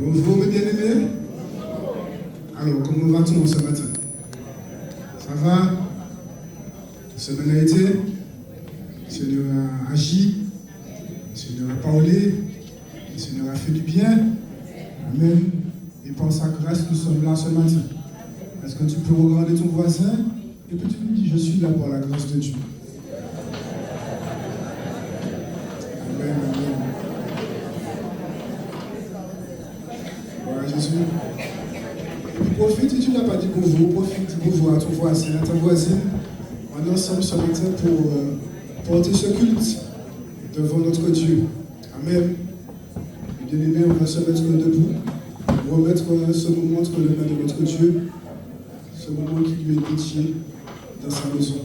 Bonjour mes bien-aimés. Alors, comment va-t-on ce matin? Ça va? La semaine a été? Le Seigneur a agi, le Seigneur a parlé, le Seigneur a fait du bien. Amen. Et par sa grâce, nous sommes là ce matin. Est-ce que tu peux regarder ton voisin et puis tu lui dis, je suis là par la grâce de Dieu. Amen, amen. Voilà, Jésus. Et puis profite, si tu n'as pas dit bonjour, profite, dis bonjour à ton voisin, à ta voisine. On est ensemble ce matin pour porter ce culte devant notre Dieu. Amen. Et bien aimé, on va se mettre debout, remettre ce moment entre les mains de notre Dieu, ce moment qui lui est dédié dans sa maison.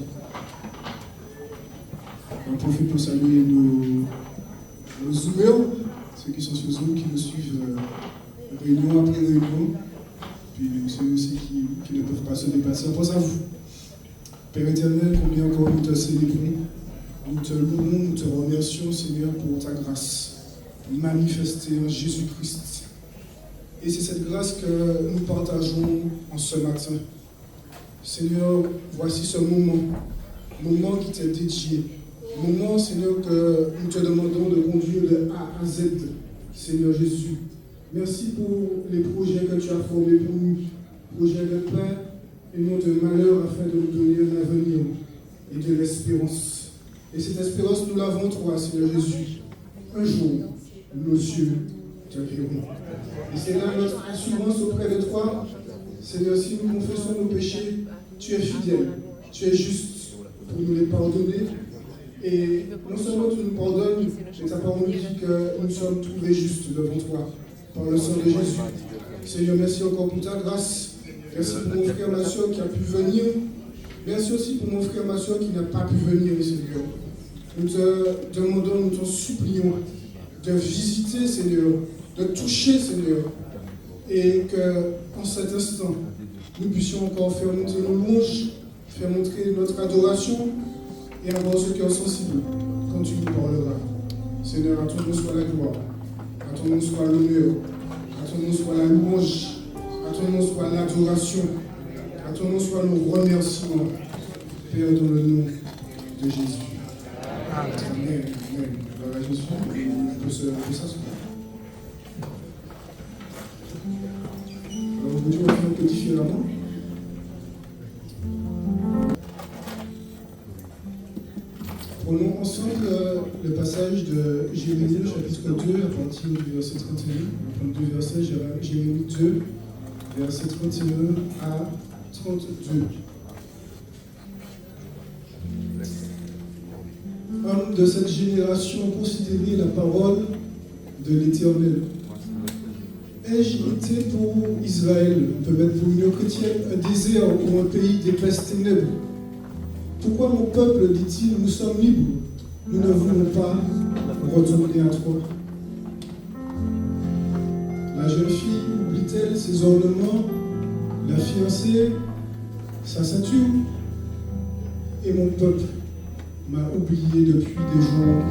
On profite pour saluer nos zoomers, ceux qui sont sur Zoom, qui nous suivent réunion après réunion, puis ceux aussi qui ne peuvent pas se dépasser. On pense à vous. Père éternel, combien encore nous te célébrons, nous te louons, nous te remercions, Seigneur, pour ta grâce manifestée en Jésus-Christ. Et c'est cette grâce que nous partageons en ce matin. Seigneur, voici ce moment qui t'est dédié. Moment, Seigneur, que nous te demandons de conduire de A à Z, Seigneur Jésus. Merci pour les projets que tu as formés pour nous, projets de paix et non de malheur, afin de nous donner un avenir et de l'espérance. Et cette espérance, nous l'avons, toi, Seigneur Jésus. Un jour, nos yeux te verront. Et c'est là notre assurance auprès de toi. Seigneur, si nous confessons nos péchés, tu es fidèle, tu es juste pour nous les pardonner. Et non seulement tu nous pardonnes, mais ta parole nous dit que nous sommes trouvés justes devant toi, par le sang de Jésus. Seigneur, merci encore pour ta grâce. Merci pour mon frère, ma soeur qui a pu venir. Merci aussi pour mon frère, ma soeur qui n'a pas pu venir, Seigneur. Nous te demandons, nous t'en supplions de visiter, Seigneur, de toucher, Seigneur, et qu'en cet instant, nous puissions encore faire monter nos louanges, faire montrer notre adoration et avoir ce cœur sensible quand tu nous parleras. Seigneur, à ton nom soit la gloire, à ton nom soit l'honneur, à ton nom soit la louange, à ton nom soit l'adoration, à ton nom soit nos remerciements, Père, dans le nom de Jésus. Amen. Amen. Gloire à Jésus. On peut s'asseoir. Alors aujourd'hui, on va faire un peu différemment. Prenons ensemble le passage de Jérémie, chapitre 2, à partir du verset 31. On va prendre deux versets, Jérémie 2, verset 31 à 32. Homme de cette génération, considérez la parole de l'Éternel. Ai-je été pour Israël, on peut mettre pour l'Union chrétienne, un désert ou un pays d'épaisses ténèbres? Pourquoi mon peuple, dit-il, nous sommes libres, nous ne voulons pas retourner à toi? La jeune fille oublie-t-elle ses ornements, la fiancée, sa ceinture? Et mon peuple m'a oublié depuis des jours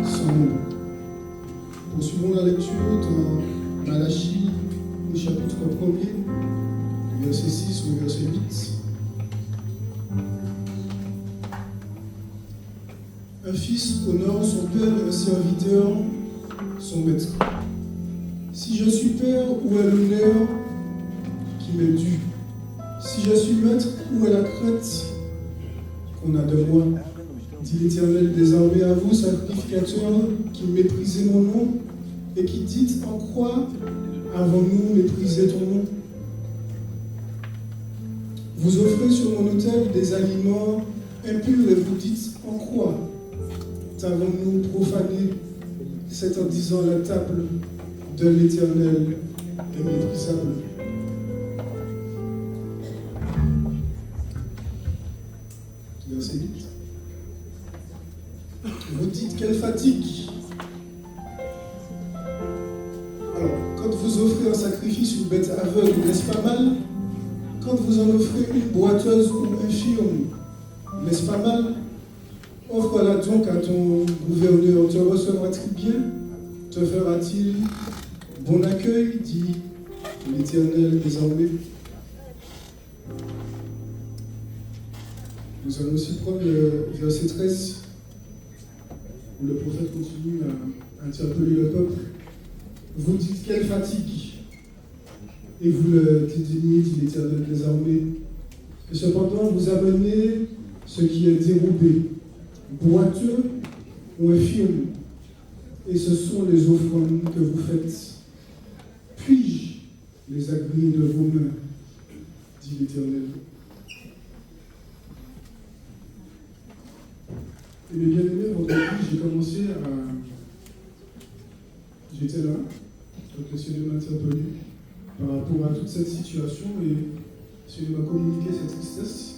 sans nombre. Poursuivons la lecture dans Malachie, au chapitre 1er, verset 6 au verset 8. Un fils honore son père et un serviteur son maître. Si je suis père, où est l'honneur qui m'est dû? Si je suis maître, où est la crainte qu'on a de moi? Dit l'Éternel des armées à vous, sacrificateurs, qui méprisez mon nom et qui dites en quoi avons-nous méprisé ton nom? Vous offrez sur mon autel des aliments impurs et vous dites en quoi t'avons-nous profané? C'est en disant la table de l'Éternel est méprisable. Verset 8. Vous dites quelle fatigue. Alors, quand vous offrez un sacrifice, une bête aveugle, n'est-ce pas mal? Quand vous en offrez une boiteuse ou infirme, n'est-ce pas mal? Offre-la donc à ton gouverneur, te recevra-t-il bien? Te fera-t-il Bon accueil, dit l'Éternel désormais. Nous allons aussi prendre le verset 13, où le prophète continue à interpeller le peuple. Vous dites quelle fatigue, et vous le dédaignez, dit l'Éternel des armées. Et cependant, vous amenez ce qui est dérobé, boiteux ou infirme, et ce sont les offrandes que vous faites. Puis-je les agréer de vos mains, dit l'Éternel. Et mes bien-aimés, vendredi, j'ai commencé à... J'étais là, donc le Seigneur m'a interpellé par rapport à toute cette situation et le Seigneur m'a communiqué cette tristesse.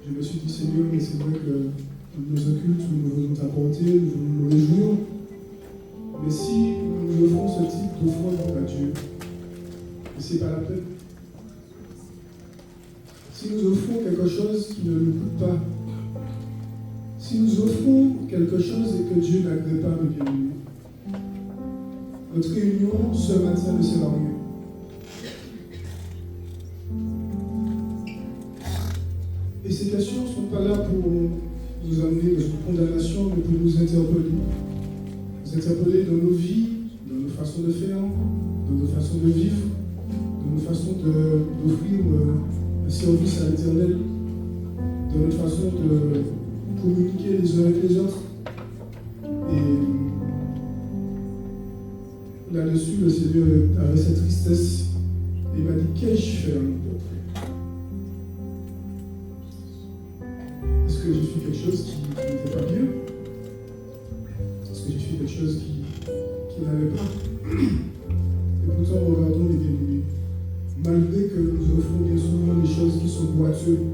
Je me suis dit, Seigneur, mais c'est vrai que nous nos occultes, nous voulons t'apporter, nous voulons nous réjouir. Mais si nous offrons ce type d'offrande à Dieu, ce n'est pas la peine. Si nous offrons quelque chose qui ne nous coûte pas, si nous offrons quelque chose et que Dieu n'agrée pas, mes bien-aimés, notre réunion ce matin ne sert à rien. Et ces questions ne sont pas là pour nous amener dans une condamnation, mais pour nous interpeller. Nous interpeller dans nos vies, dans nos façons de faire, dans nos façons de vivre, dans nos façons d'offrir un service à l'Éternel, dans notre façon de communiquer les uns avec les autres. Et là-dessus, le Seigneur avait cette tristesse et il m'a dit, qu'ai-je fait à mon peuple? Est-ce que j'ai fait quelque chose qui n'était pas bien? Est-ce que j'ai fait quelque chose qui n'allait pas? Et pourtant, regardons les bien-aimés. Malgré que nous offrons bien souvent des choses qui sont boiteuses,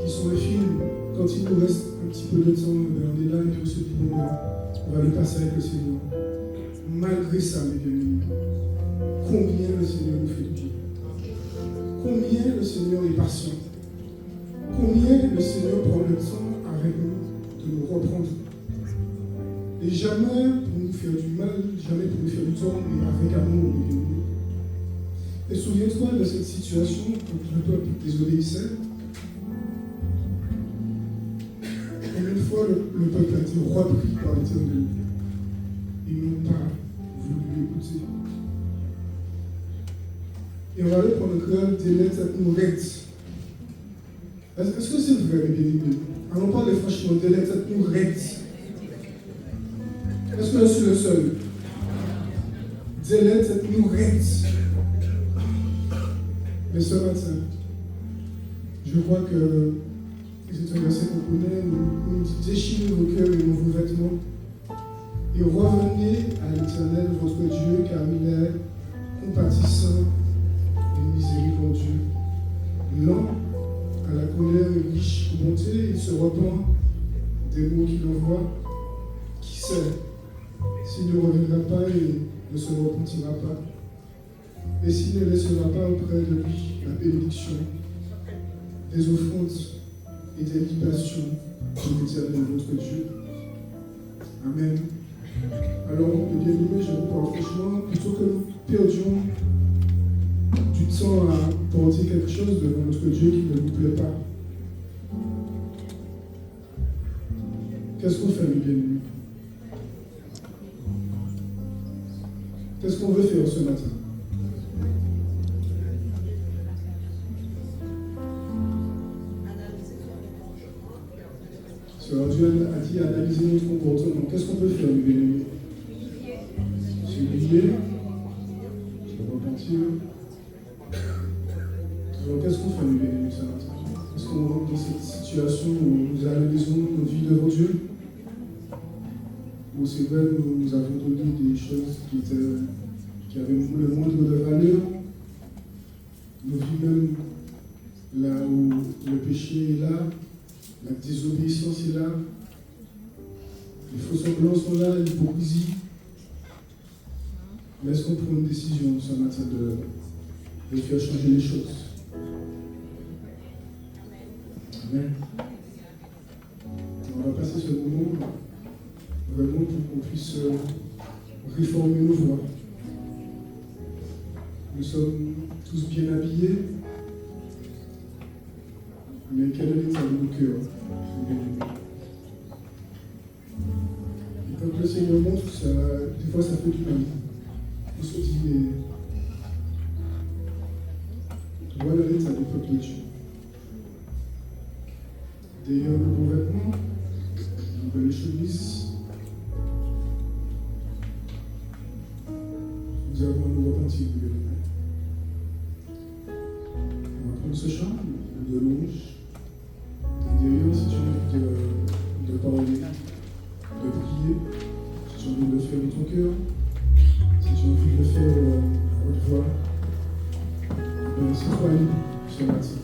qui sont infimes, quand il nous reste un petit peu de temps, on est là et puis on se dit, bon, on va le passer avec le Seigneur. Malgré ça, mes bien-aimés, combien le Seigneur nous fait du bien? Combien le Seigneur est patient? Combien le Seigneur prend le temps avec nous de nous reprendre? Et jamais pour nous faire du mal, jamais pour nous faire du tort, mais avec amour, mes bien-aimés. Et souviens-toi de cette situation quand le peuple désobéissait. Combien de fois le peuple a été repris par l'Éternel? Ils n'ont pas voulu l'écouter. Et on va aller prendre le cœur des lettres nous règles. Est-ce que c'est vrai, mes bien-aimés? Allons parler franchement des lettres nous règles. Est-ce que je suis le seul? Des lettres nous règles. Mais ce matin, je crois que c'est un verset qu'on connaît, nous déchirez vos cœurs et vos vêtements, et revenez à l'Éternel, votre Dieu, car il est compatissant et miséricordieux, lent à la colère et riche en bonté, il se repent des mots qu'il envoie. Qui sait s'il ne reviendra pas et ne se repentira pas, et s'il ne laissera pas auprès de lui la bénédiction des offrandes et des libations de l'Éternel votre Dieu. Amen. Alors, mes bien-aimés, je vous parle franchement, plutôt que nous perdions du temps à porter quelque chose devant notre Dieu qui ne nous plaît pas, qu'est-ce qu'on fait, mes bien-aimés? Qu'est-ce qu'on veut faire ce matin? Alors Dieu a dit analyser notre comportement. Qu'est-ce qu'on peut faire, mes bien-aimés? Se lier, se repentir. Alors qu'est-ce qu'on fait, mes bien-aimés, ce matin? Est-ce qu'on rentre dans cette situation où nous analysons notre vie devant Dieu? Ou c'est vrai, nous avons donné des choses qui avaient le moindre de valeur? Nos vies même, là où le péché est là, la désobéissance est là, les faux semblants sont là, l'hypocrisie. Mais est-ce qu'on prend une décision ce matin de faire changer les choses? Amen. On va passer ce moment vraiment pour qu'on puisse réformer nos voies, Nous sommes tous bien habillés, mais quel est l'état de nos cœurs? Et quand le Seigneur montre, ça, des fois ça fait du mal. On se dit, mais voilà l'état du peuple de Dieu. D'ailleurs, le bon vêtement, une belle chemise, nous avons un nouveau repentir. On va prendre ce chant de louange. Et derrière, si tu as envie de parler, de prier, si tu as envie de le faire de ton cœur, si tu as envie de le faire à haute voix, c'est toi libre ce matin.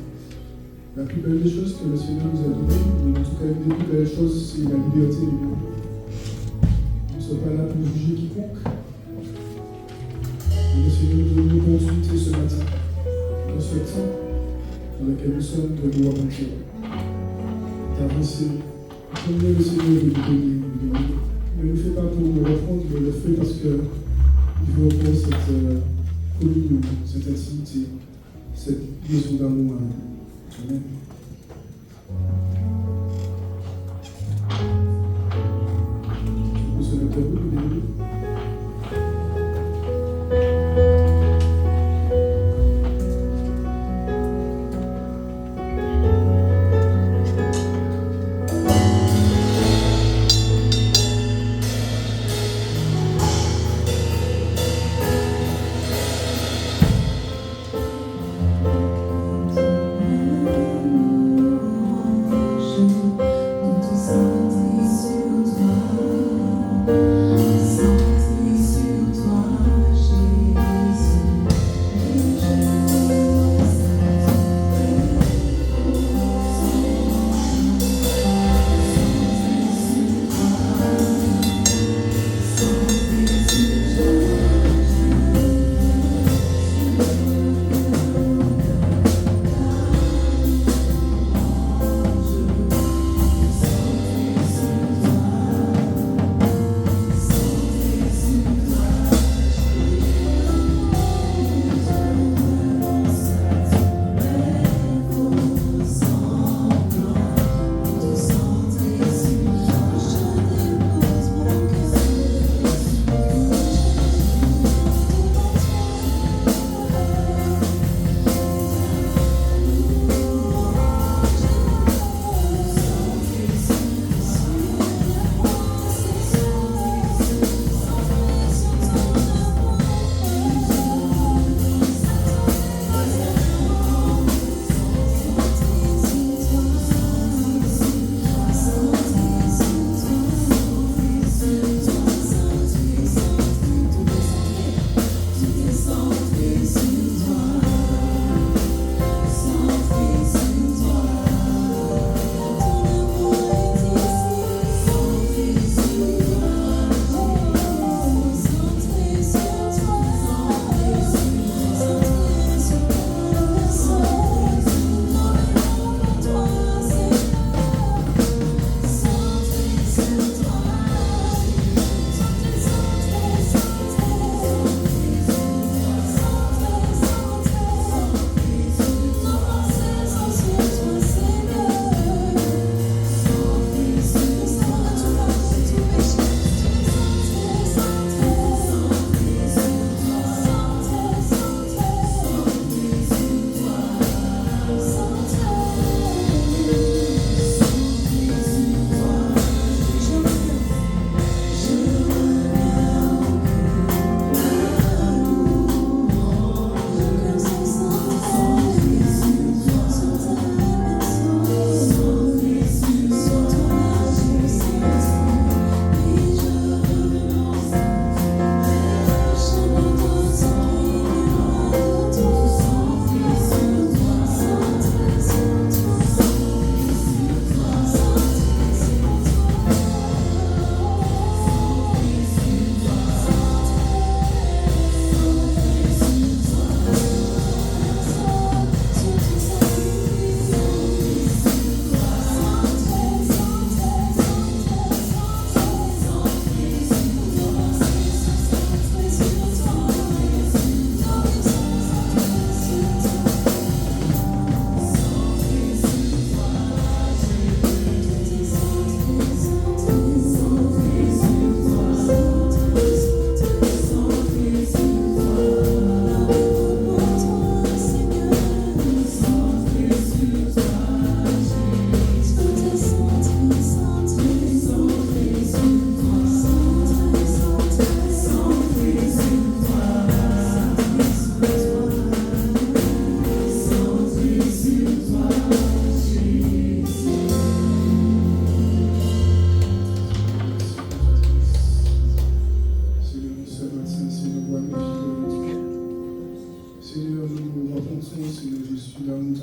La plus belle des choses que le Seigneur nous a données, ou en tout cas une des plus belles choses, c'est la liberté libre. Nous ne sommes pas là pour juger quiconque. Le Seigneur veut nous consulter ce matin, dans ce temps dans lequel nous sommes de nous avancer, d'avancer. Combien le Seigneur veut nous bénir. Ne le fais pas pour me reprendre, mais le fait parce qu'il veut encore cette communion, cette intimité, cette liaison d'amour. Amen. Vous serez debout, béni. Je me sens sur toi.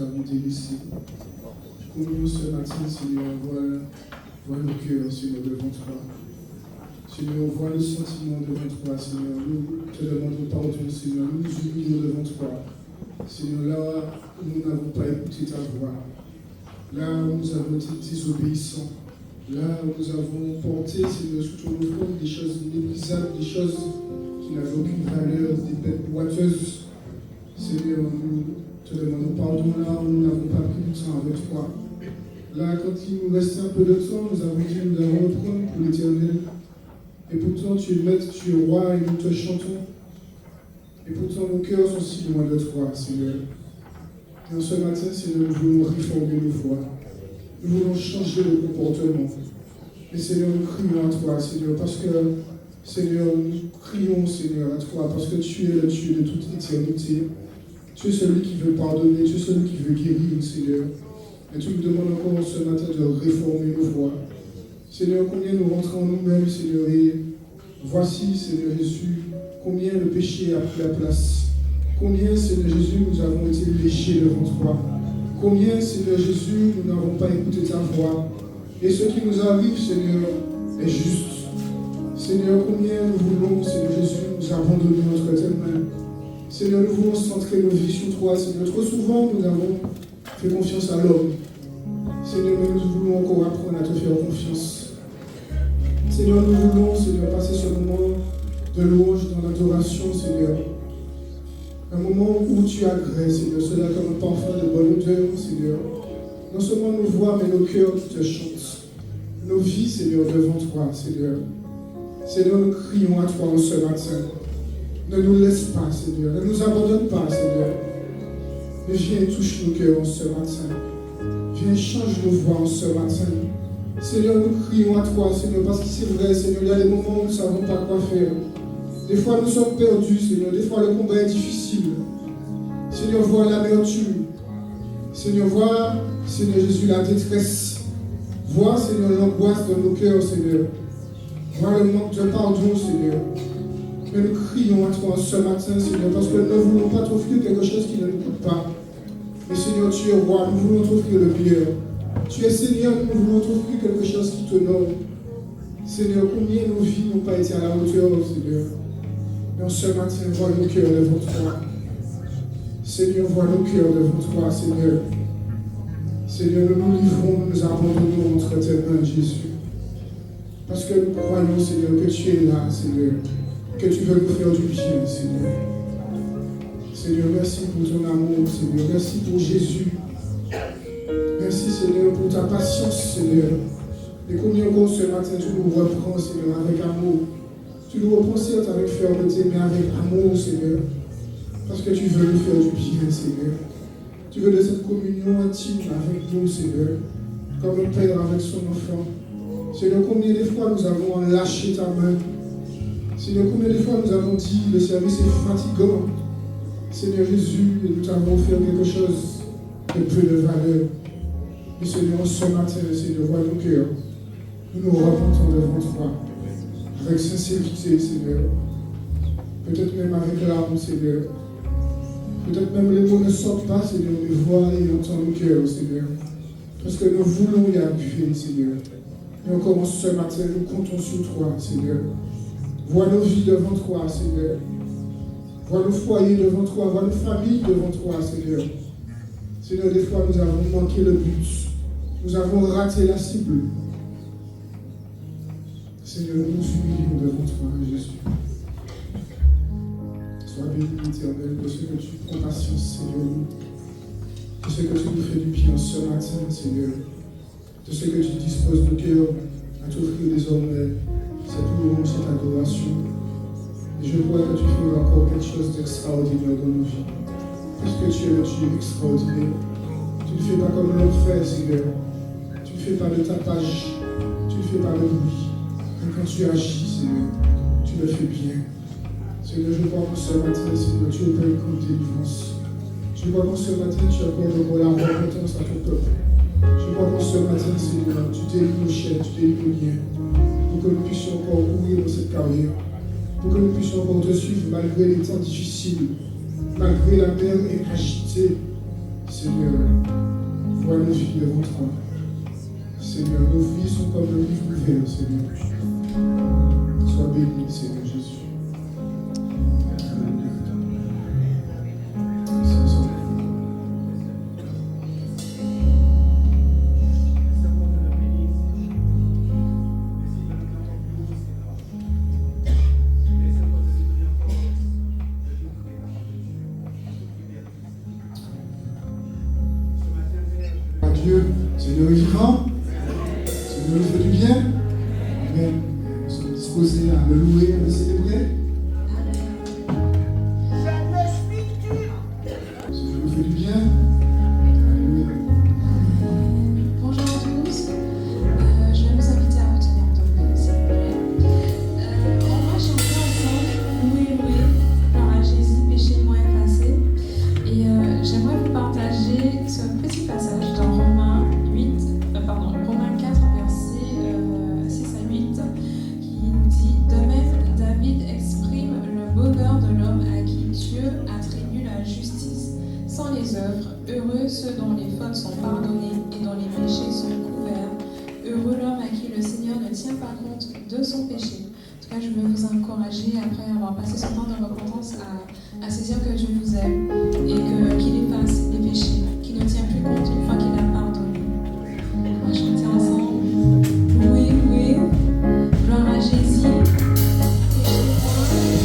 nous avons délaissés. Combien ce matin, Seigneur, voit nos cœurs, Seigneur, devant toi. Seigneur, on voit le sentiment devant toi, Seigneur. Nous te demandons pardon, Seigneur. Nous nous humilions devant toi. Seigneur, là où nous n'avons pas écouté ta voix, là où nous avons été désobéissants, là où nous avons porté, Seigneur, sous ton front des choses méprisables, des choses qui n'avaient aucune valeur, des bêtes boiteuses. Seigneur, nous te demandons pardon là où nous n'avons pas pris du temps avec toi. Là, quand il nous restait un peu de temps, nous avons dit nous allons reprendre pour l'éternel. Et pourtant, tu es maître, tu es roi et nous te chantons. Et pourtant, nos cœurs sont si loin de toi, Seigneur. Et en ce matin, Seigneur, nous voulons réformer nos voies. Nous voulons changer le comportement. Et Seigneur, nous crions à toi, Seigneur, parce que, Seigneur, nous crions, Seigneur, à toi, parce que tu es le Dieu de toute éternité. Tu es celui qui veut pardonner, tu es celui qui veut guérir, Seigneur. Et tu nous demandes encore ce matin de réformer nos voies. Seigneur, combien nous rentrons en nous-mêmes, Seigneur, et voici, Seigneur Jésus, combien le péché a pris la place. Combien, Seigneur Jésus, nous avons été légers devant toi. Combien, Seigneur Jésus, nous n'avons pas écouté ta voix. Et ce qui nous arrive, Seigneur, est juste. Seigneur, combien nous voulons, Seigneur Jésus, nous abandonner entre tes mains. Seigneur, nous voulons centrer nos vies sur toi. Seigneur, trop souvent, nous avons fait confiance à l'homme. Seigneur, nous voulons encore apprendre à te faire confiance. Seigneur, nous voulons, Seigneur, passer ce moment de louange dans l'adoration, Seigneur. Un moment où tu agrées, Seigneur, cela comme un parfum de bonne odeur, Seigneur. Non seulement nos voix, mais nos cœurs qui te chantent. Nos vies, Seigneur, devant toi, Seigneur. Seigneur, nous crions à toi en ce matin. Ne nous laisse pas, Seigneur. Ne nous abandonne pas, Seigneur. Mais viens et touche nos cœurs en ce matin. Viens, change nos voix en ce matin. Seigneur, nous crions à toi, Seigneur, parce que c'est vrai, Seigneur, il y a des moments où nous ne savons pas quoi faire. Des fois, nous sommes perdus, Seigneur. Des fois, le combat est difficile. Seigneur, vois l'amertume. Seigneur, vois, Seigneur Jésus, la détresse. Vois, Seigneur, l'angoisse dans nos cœurs, Seigneur. Vois le manque de pardon, Seigneur. Mais nous crions à toi ce matin, Seigneur, parce que nous ne voulons pas t'offrir quelque chose qui ne nous coûte pas. Mais Seigneur, tu es roi, nous voulons t'offrir le meilleur. Tu es Seigneur, nous voulons t'offrir quelque chose qui t'honore. Seigneur, combien nos vies n'ont pas été à la hauteur, Seigneur. Mais en ce matin, vois nos cœurs devant toi. Seigneur, vois nos cœurs devant toi, Seigneur. Seigneur, nous nous livrons, nous nous abandonnons entre tes mains, Jésus. Parce que nous croyons, Seigneur, que tu es là, Seigneur. Que tu veux nous faire du bien, Seigneur. Seigneur, merci pour ton amour, Seigneur. Merci pour Jésus. Merci, Seigneur, pour ta patience, Seigneur. Et combien encore ce matin, tu nous reprends, Seigneur, avec amour. Tu nous reprends, certes, avec fermeté, mais avec amour, Seigneur. Parce que tu veux nous faire du bien, Seigneur. Tu veux de cette communion intime avec nous, Seigneur. Comme un père avec son enfant. Seigneur, combien de fois nous avons lâché ta main. Seigneur, combien de fois nous avons dit le service est fatigant. Seigneur Jésus, et nous t'avons fait quelque chose de peu de valeur. Et Seigneur, ce matin, Seigneur, vois nos cœurs. Nous nous repentons devant toi. Avec sincérité, Seigneur. Peut-être même avec larmes, Seigneur. Peut-être même les mots ne sortent pas, Seigneur, mais vois et entends nos cœurs, Seigneur. Parce que nous voulons y arriver, Seigneur. Et encore ce matin, nous comptons sur toi, Seigneur. Vois nos vies devant toi, Seigneur. Vois nos foyers devant toi, vois nos familles devant toi, Seigneur. Seigneur, des fois, nous avons manqué le but. Nous avons raté la cible. Seigneur, nous nous humilions devant toi, Jésus. Sois béni, éternel, de ce que tu prends patience, Seigneur. De ce que tu nous fais du bien ce matin, Seigneur. De ce que tu disposes nos cœurs à t'offrir désormais cette louange, cette adoration. Et je crois que tu fais encore quelque chose d'extraordinaire dans nos vies. Parce que tu es le Dieu extraordinaire. Tu ne fais pas comme l'homme fait, Seigneur. Tu ne fais pas de tapage. Tu ne fais pas de bruit. Mais quand tu agis, Seigneur, tu le fais bien. Seigneur, je crois qu'en ce matin, Seigneur, tu opères une délivrance. Je crois qu'en ce matin, tu accordes encore la repentance à ton peuple. Je crois qu'en ce matin, Seigneur, tu délivres nos chaînes, tu délivres nos liens. Pour que nous puissions encore courir dans cette carrière. Pour que nous puissions encore te suivre malgré les temps difficiles. Malgré la mer est agitée. Seigneur, vois nos vies devant toi. Seigneur, nos vies sont comme le livre ouvert, Seigneur. Sois béni, Seigneur Jésus. Dieu, Seigneur est vivant, Seigneur nous fait du bien. Amen. Nous sommes disposés à le louer, à le célébrer. Seigneur nous fait du bien. Alléluia. Bonjour à tous. Je vais vous inviter à retenir debout, s'il vous plaît. On va chanter ensemble Louer, louer, gloire à Jésus, péché moins effacé. Et j'aimerais vous partager ce petit passage dans Romains 4, versets 6 à 8, qui nous dit: de même, David exprime le bonheur de l'homme à qui Dieu attribue la justice sans les œuvres. Heureux ceux dont les fautes sont pardonnées et dont les péchés sont couverts. Heureux l'homme à qui le Seigneur ne tient pas compte de son péché. En tout cas, je veux vous encourager, après avoir passé ce temps de repentance, à saisir que Dieu vous aime et qu'il efface les péchés, qu'il ne tient plus compte une fois qu'il a pardonné. On va chanter ensemble. Louer, louer, gloire à Jésus. Péché moins effacé.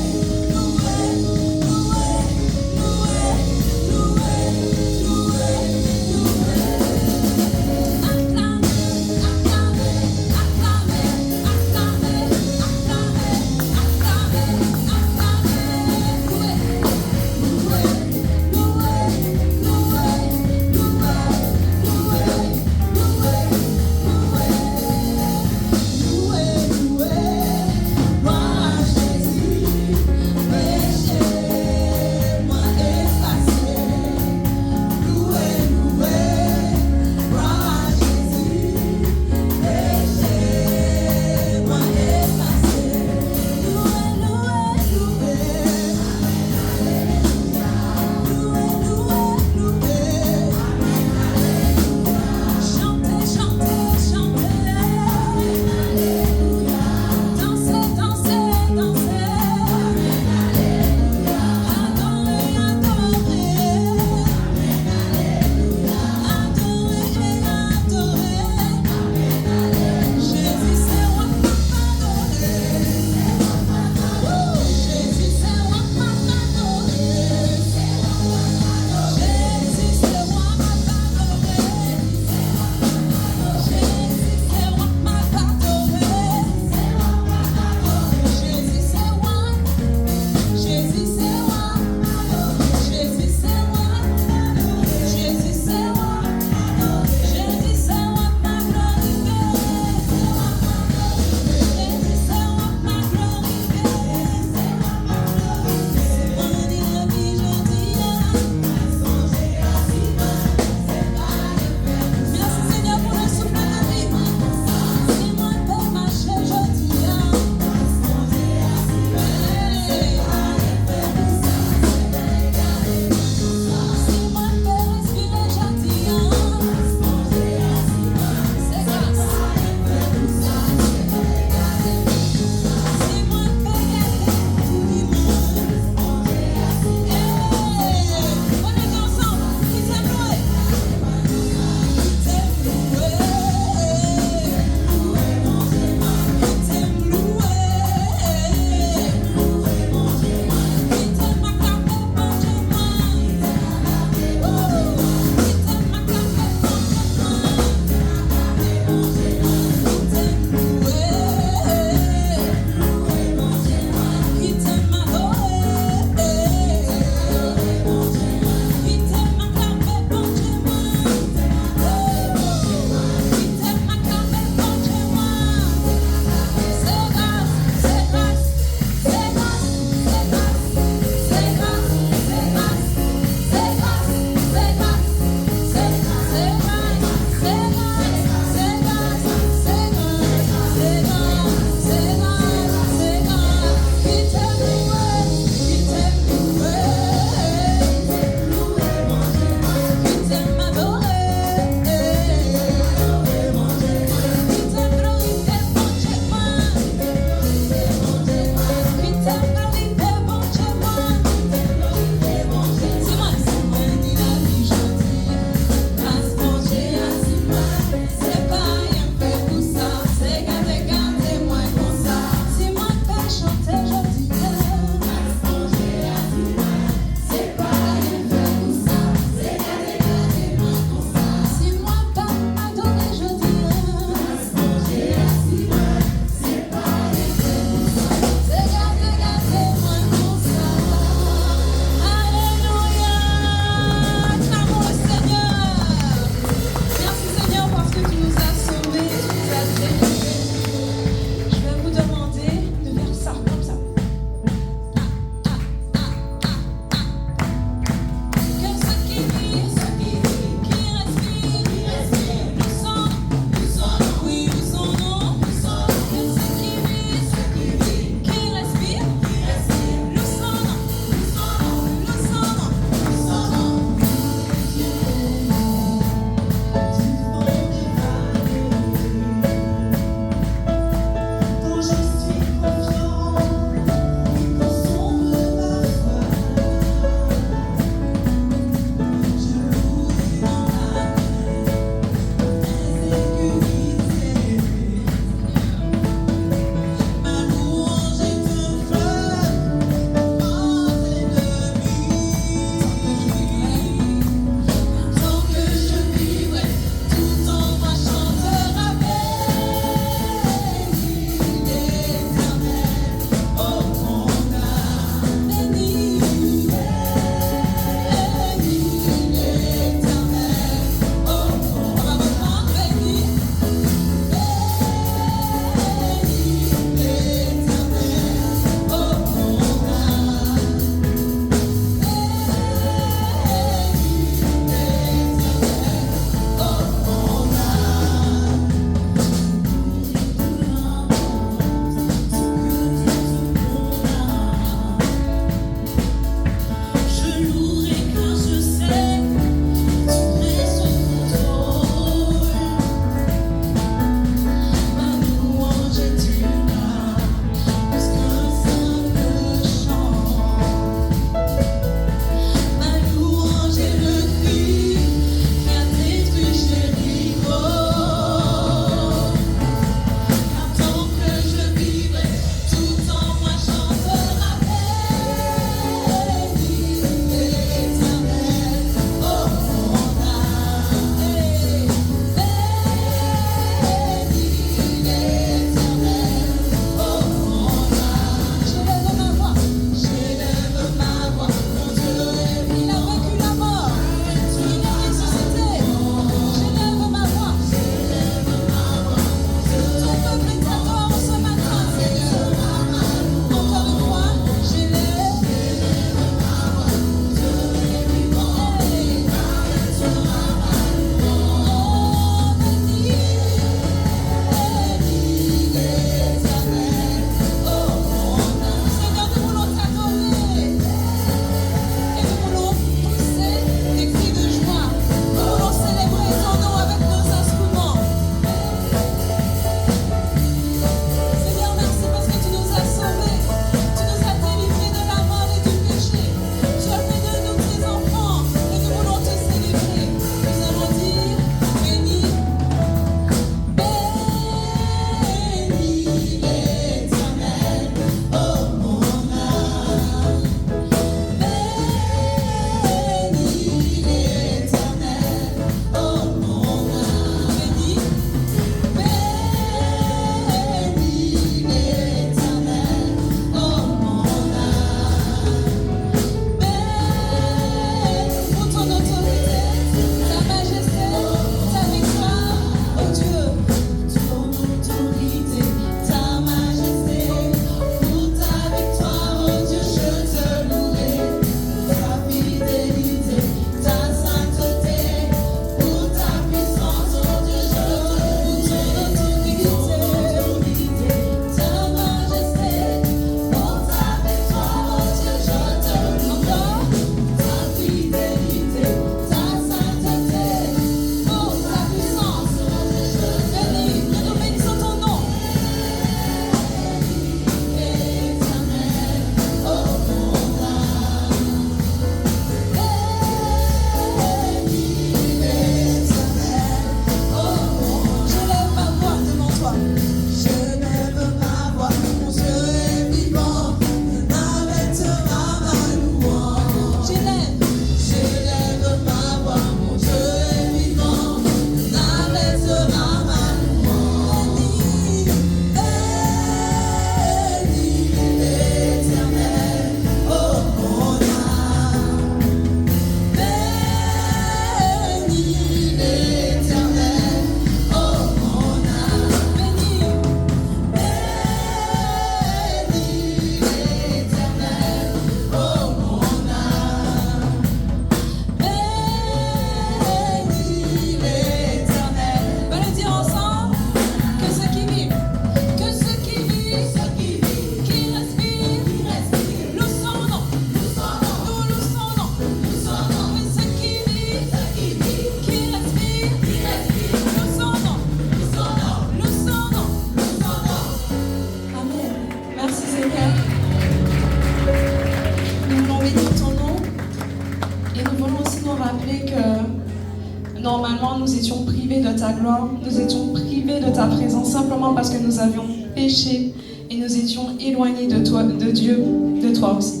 normalement nous étions privés de ta gloire, nous étions privés de ta présence simplement parce que nous avions péché et nous étions éloignés de toi, de Dieu, de toi aussi.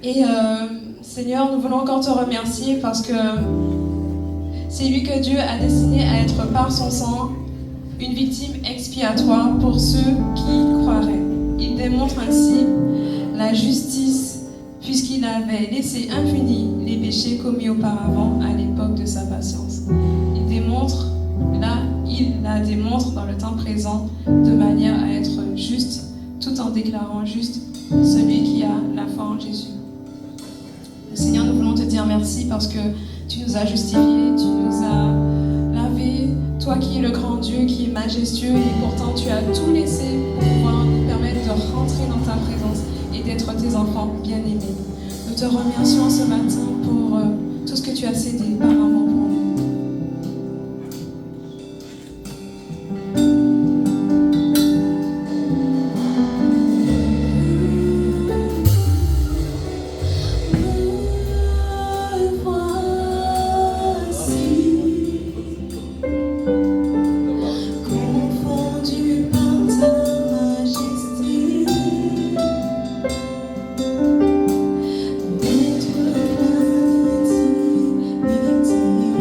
Et Seigneur, nous voulons encore te remercier parce que c'est lui que Dieu a destiné à être par son sang une victime expiatoire pour ceux qui croiraient. Il démontre ainsi la justice puisqu'il avait laissé impunis les péchés commis auparavant à l'époque de sa patience. Il la démontre dans le temps présent de manière à être juste, tout en déclarant juste celui qui a la foi en Jésus. Seigneur, nous voulons te dire merci parce que tu nous as justifiés, tu nous as lavés, toi qui es le grand Dieu, qui est majestueux, et pourtant tu as tout laissé pour pouvoir nous permettre de rentrer dans ta présence et d'être tes enfants bien-aimés. Nous te remercions ce matin pour tout ce que tu as cédé par amour pour nous. D'être plein d'intimité.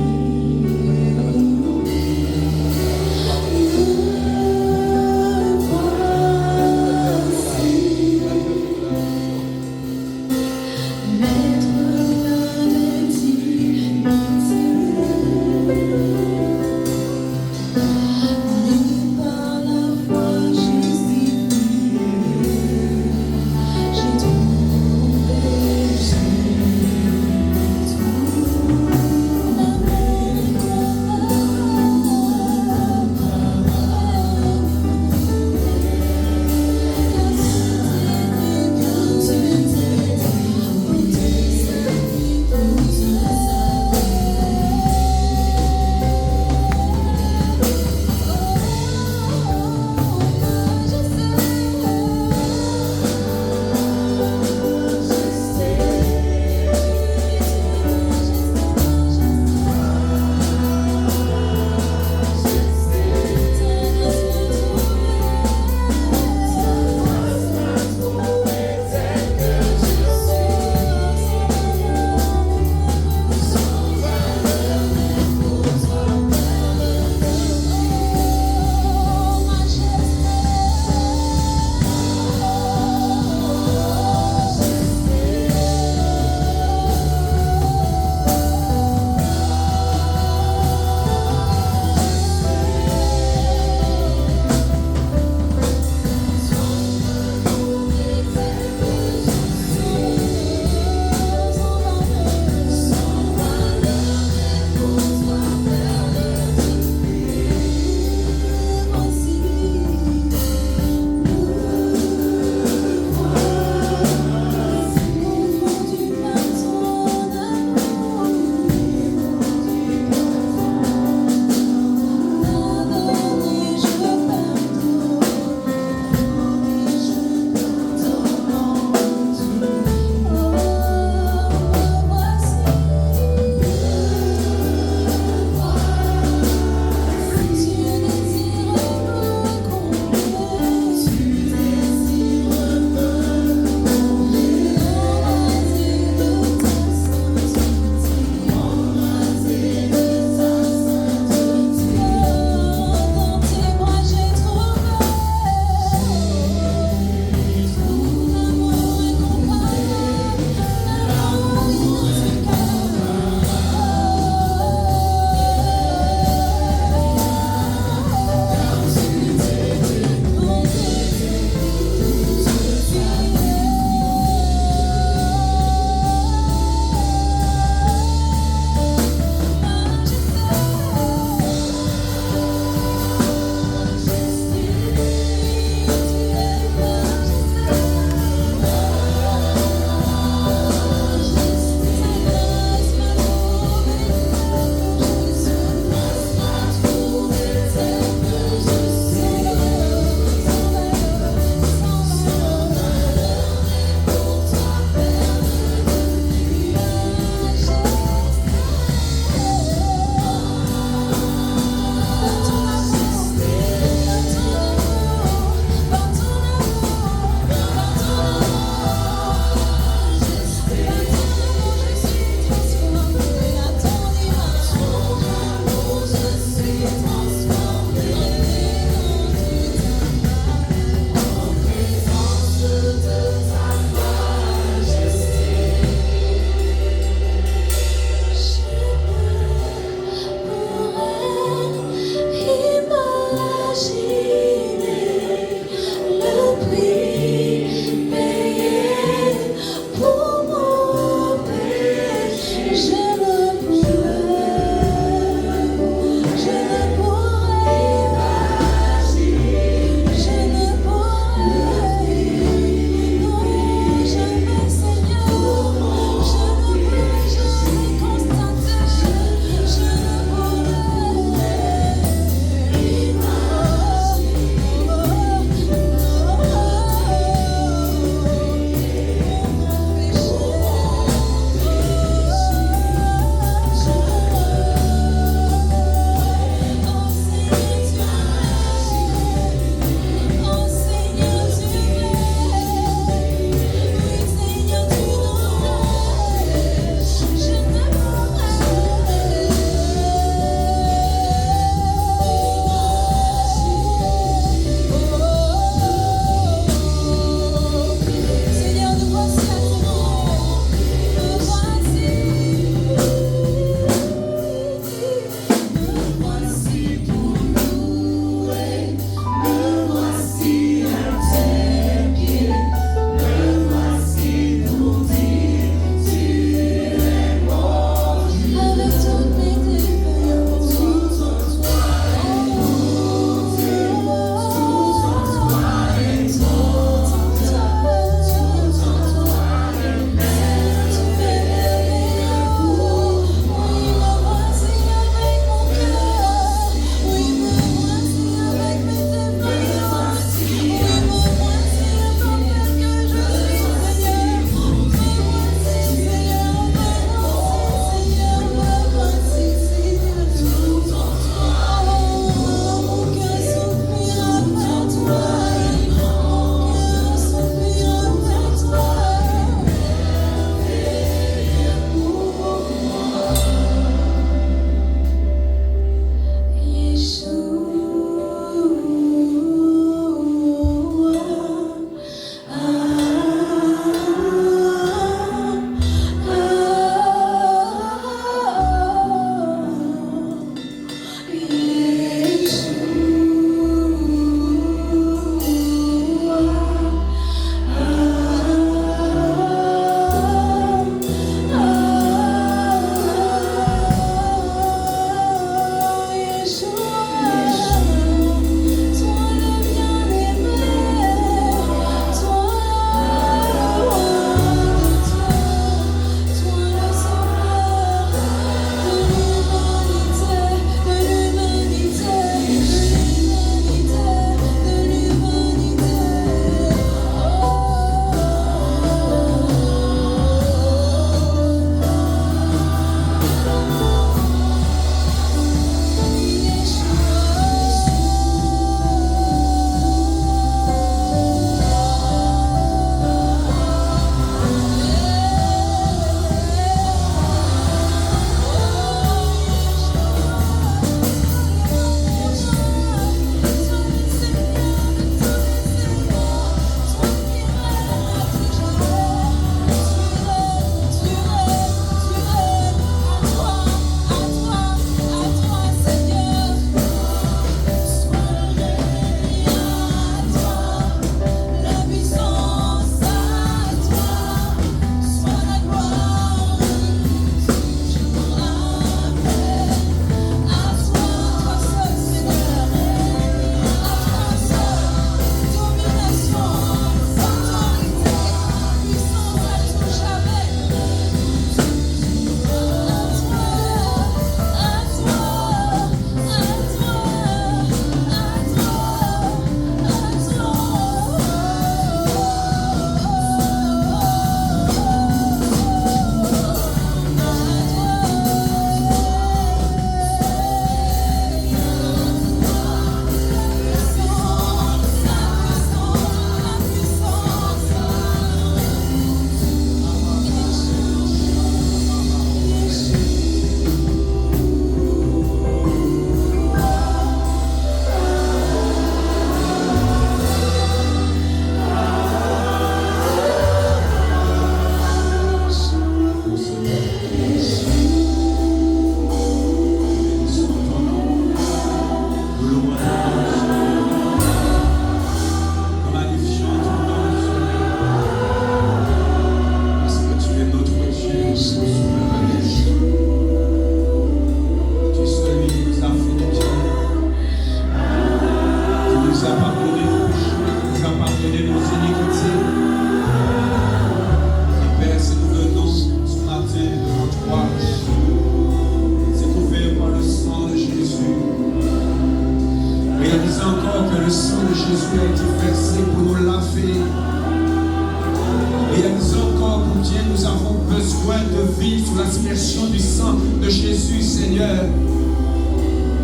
sous l'aspersion du sang de Jésus, Seigneur.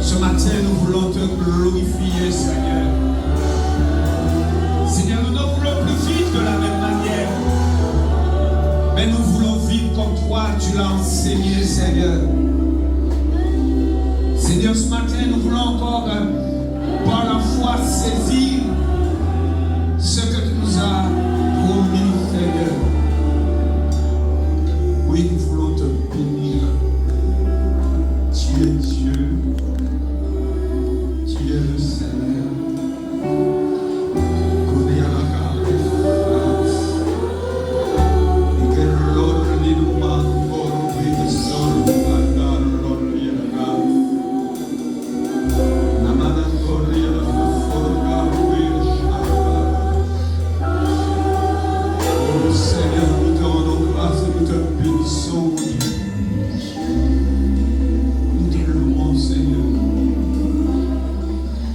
Ce matin, nous voulons te glorifier, Seigneur. Seigneur, nous ne voulons plus vivre de la même manière. Mais nous voulons vivre comme toi, tu l'as enseigné, Seigneur. Seigneur, ce matin, nous voulons encore, par la foi, saisir ce que tu nous as promis, Seigneur. Oui, nous voulons te bénir. Tu es Dieu. Tu es le Seigneur. Connais la carte et que l'or ni le mango ni sol pagar l'or ni la carte. Namana corria la forga oh Seigneur, nous te rendons grâce et nous te bénissons. Nous te louons, Seigneur.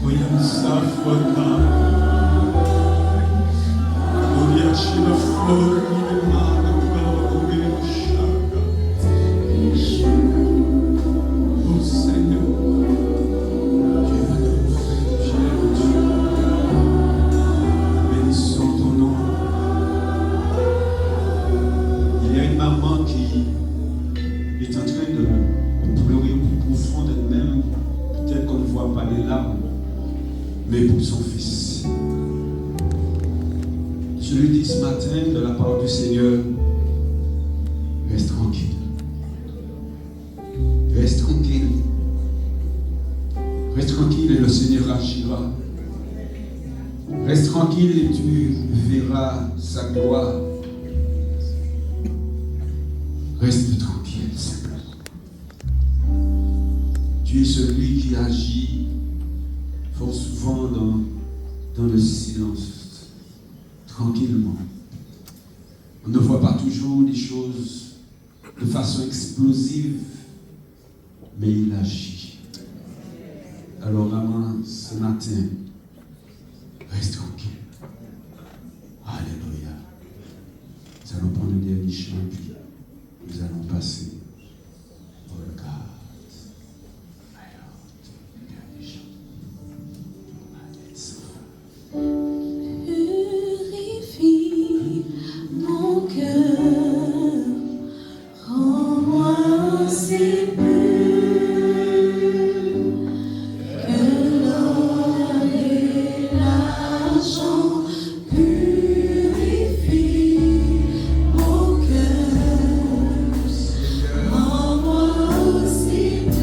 Oui, Safwaka. Oui, Achille Fleur, oh Seigneur, tu es notre frère, Dieu. Bénissons ton nom. Il y a une maman qui est en train de pleurer au plus profond d'elle-même. Peut-être qu'on ne voit pas les larmes, mais pour son fils. Je lui dis ce matin de la part du Seigneur, reste tranquille. Reste tranquille. Reste tranquille et le Seigneur agira. Reste tranquille et tu verras sa gloire. Reste tranquille, Seigneur. Tu es celui qui agit fort souvent dans le silence, tranquillement. On ne voit pas toujours les choses de façon explosive, mais il agit. Alors maman, ce matin, reste tranquille. Alléluia. Nous allons prendre le dernier chant, puis nous allons passer au regard. Purifie mon cœur, rends-moi si pur que l'or et l'argent. Purifie mon cœur, rends-moi si pur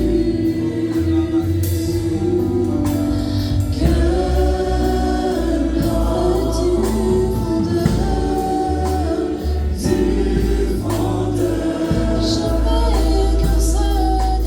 que du fondeur, je veux qu'un seul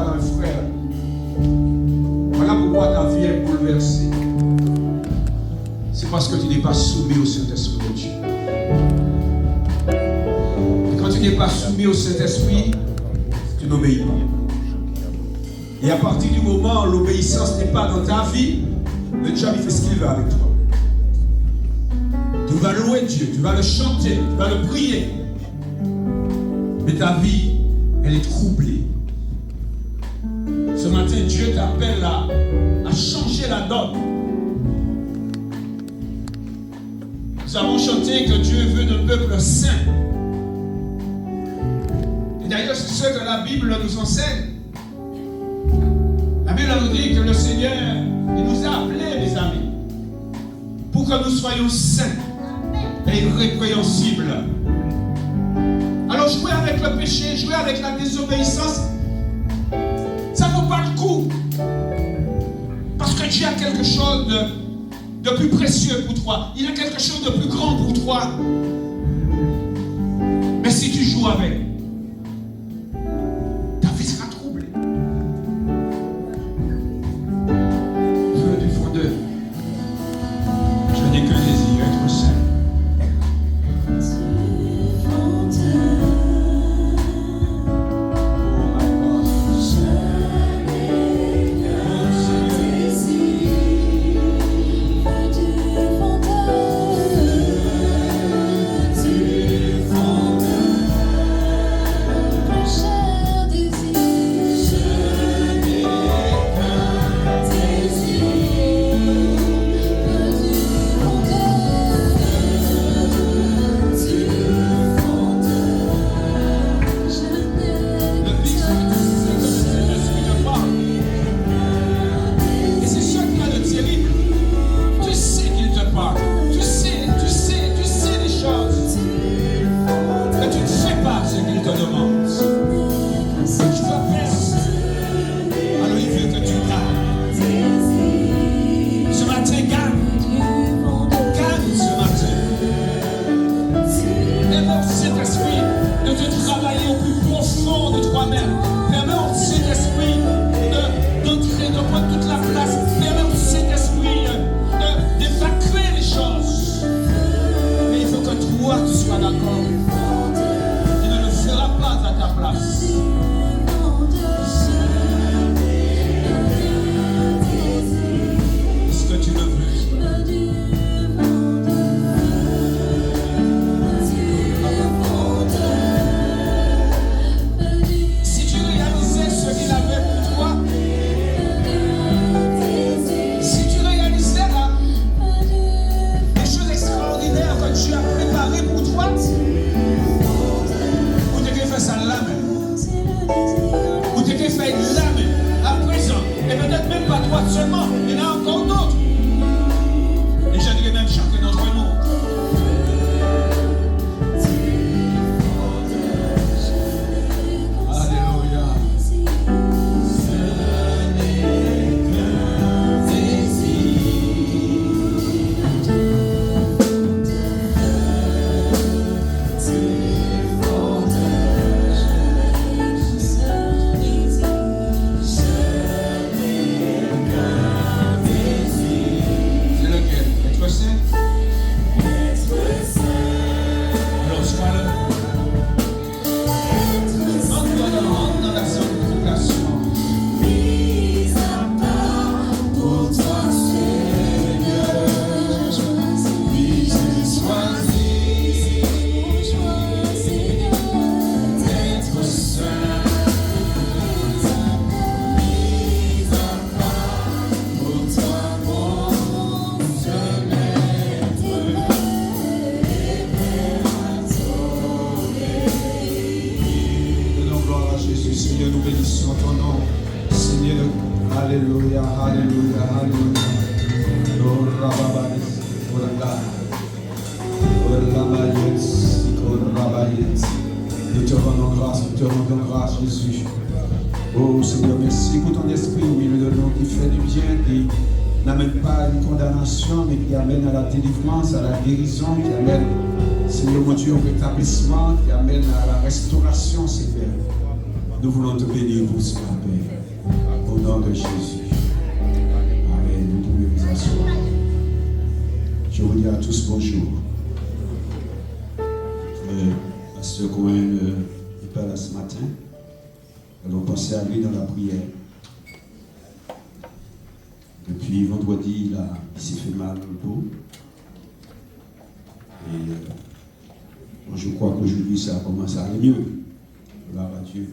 soeur, un frère, voilà pourquoi ta vie est bouleversée. C'est parce que tu n'es pas soumis au Saint-Esprit de Dieu. Et quand tu n'es pas soumis au Saint-Esprit, tu n'obéis pas. Et à partir du moment où l'obéissance n'est pas dans ta vie, le diable il fait ce qu'il veut avec toi. Tu vas louer Dieu, tu vas le chanter, tu vas le prier. Mais ta vie, elle est troublée. Ce matin, Dieu t'appelle à changer la donne. Nous avons chanté que Dieu veut d'un peuple saint. Et d'ailleurs, c'est ce que la Bible nous enseigne. La Bible nous dit que le Seigneur, il nous a appelés, mes amis, pour que nous soyons saints et irrépréhensibles. Alors jouer avec le péché, jouer avec la désobéissance, ça ne vaut pas le coup. Parce que Dieu a quelque chose de plus précieux pour toi. Il a quelque chose de plus grand pour toi. Mais si tu joues avec, ta vie sera troublée. Feu du fondeur. Je n'ai qu'un désir, être saint. Nous te rendons grâce, Jésus. Oh Seigneur, merci pour ton esprit au milieu de nous qui fait du bien, qui n'amène pas à une condamnation, mais qui amène à la délivrance, à la guérison, qui amène, Seigneur mon Dieu, au rétablissement, qui amène à la restauration, Seigneur. Nous voulons te bénir pour cela, Père. de Jésus. Amen. Vous pouvez vous asseoir. Je vous dis à tous bonjour. Pasteur Cohen n'est pas là ce matin. Allons penser à lui dans la prière. Depuis vendredi, il s'est fait mal au dos. Et je crois qu'aujourd'hui, ça commence à aller mieux. Gloire à Dieu.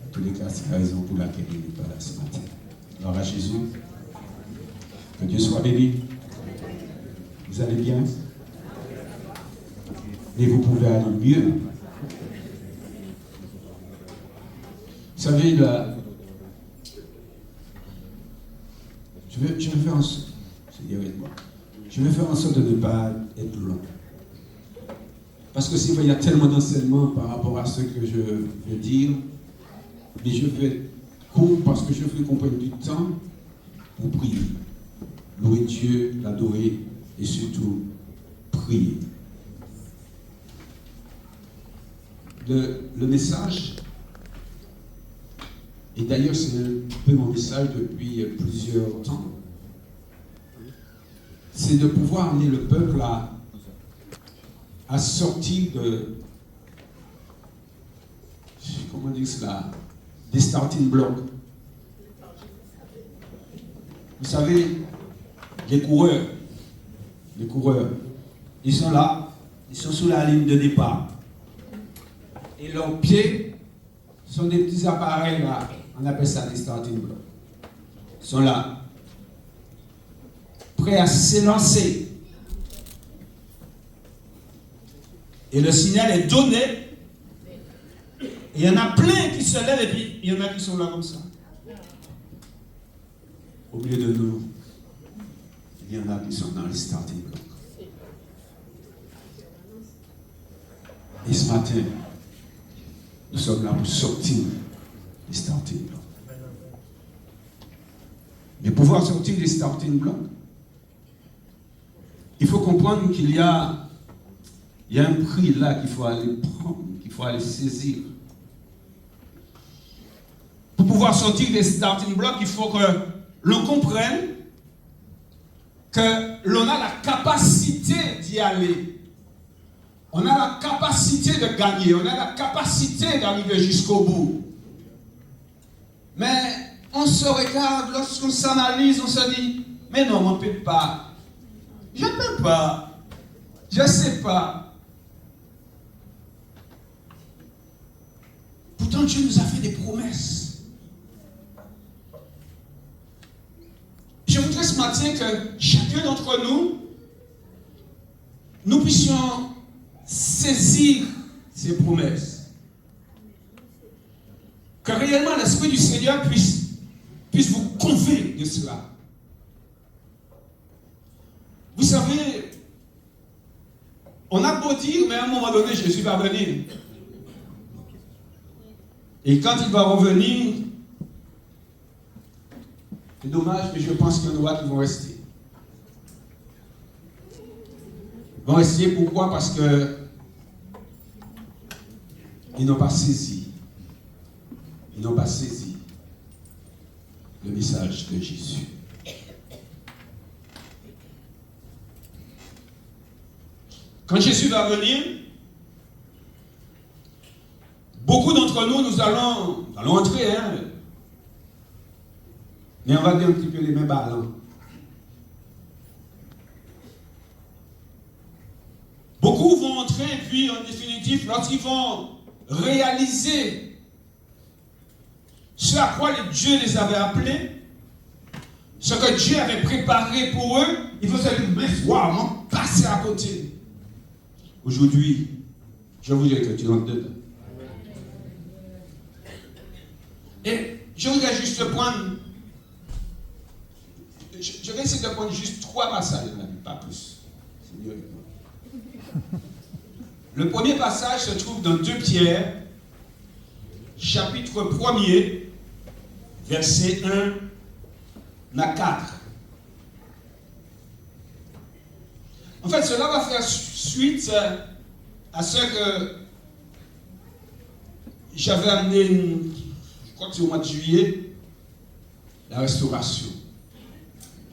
En tous les cas, c'est la raison pour laquelle il n'est pas là ce matin. Gloire à Jésus. Que Dieu soit béni. Vous allez bien? Mais vous pouvez aller mieux. Vous savez, je vais faire en sorte, je vais faire en sorte de ne pas être long. Parce que c'est vrai, il y a tellement d'enseignements par rapport à ce que je veux dire, mais je vais être court parce que je veux qu'on prenne du temps pour prier. Louer Dieu, l'adorer et surtout prier. Le message, et d'ailleurs c'est un peu mon message depuis plusieurs temps, c'est de pouvoir amener le peuple à sortir comment dire cela, des starting blocks. Vous savez, les coureurs, ils sont là, ils sont sous la ligne de départ. Et leurs pieds sont des petits appareils là, on appelle ça des starting blocks. Ils sont là, prêts à s'élancer. Et le signal est donné. Et il y en a plein qui se lèvent et puis il y en a qui sont là comme ça. Au milieu de nous, il y en a qui sont dans les starting blocks. Et ce matin, nous sommes là pour sortir des starting blocks. Mais pour pouvoir sortir des starting blocks, il faut comprendre qu'il y a un prix là qu'il faut aller prendre, qu'il faut aller saisir. Pour pouvoir sortir des starting blocks, il faut que l'on comprenne que l'on a la capacité d'y aller. On a la capacité de gagner, on a la capacité d'arriver jusqu'au bout. Mais on se regarde, lorsqu'on s'analyse, on se dit, mais non, on ne peut pas. Je ne peux pas. Je ne sais pas. Pourtant, Dieu nous a fait des promesses. Je voudrais ce matin que chacun d'entre nous puissions saisir ces promesses. Que réellement l'Esprit du Seigneur puisse vous convaincre de cela. Vous savez, on a beau dire, mais à un moment donné, Jésus va venir. Et quand il va revenir, c'est dommage, mais je pense qu'il y en aura qui vont rester. Ils vont rester pourquoi? Parce que ils n'ont pas saisi. Ils n'ont pas saisi le message de Jésus. Quand Jésus va venir, beaucoup d'entre nous allons entrer, mais on va dire un petit peu les mêmes ballons. Beaucoup vont entrer et puis en définitive, lorsqu'ils vont réaliser ce à quoi Dieu les avait appelés, ce que Dieu avait préparé pour eux, ils vont se dire, mais waouh, on va passer à côté. Aujourd'hui, je voudrais que tu rentres dedans. Et je voudrais juste prendre, je vais essayer de prendre juste 3 passages de la Bible, pas plus. C'est mieux. Le premier passage se trouve dans 2 Pierre, chapitre 1er, verset 1 à 4. En fait, cela va faire suite à ce que j'avais amené, je crois que c'est au mois de juillet, la restauration.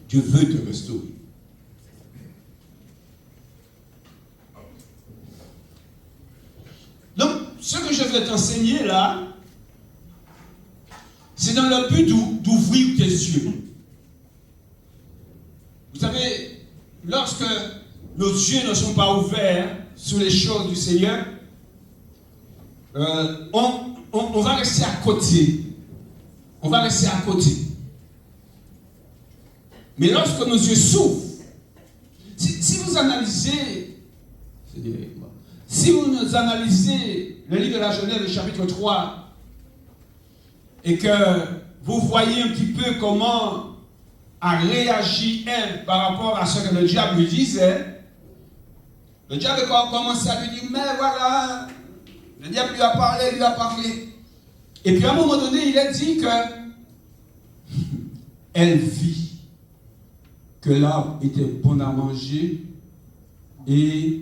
Dieu veut te restaurer. Donc, ce que je vais t'enseigner là, c'est dans le but d'ouvrir tes yeux. Vous savez, lorsque nos yeux ne sont pas ouverts sur les choses du Seigneur, on va rester à côté. On va rester à côté. Mais lorsque nos yeux s'ouvrent, si vous analysez, si vous analysez le livre de la Genèse, le chapitre 3, et que vous voyez un petit peu comment a réagi Ève par rapport à ce que le diable lui disait, le diable a commencé à lui dire, mais voilà, le diable lui a parlé. Et puis à un moment donné, il a dit que elle vit que l'arbre était bon à manger et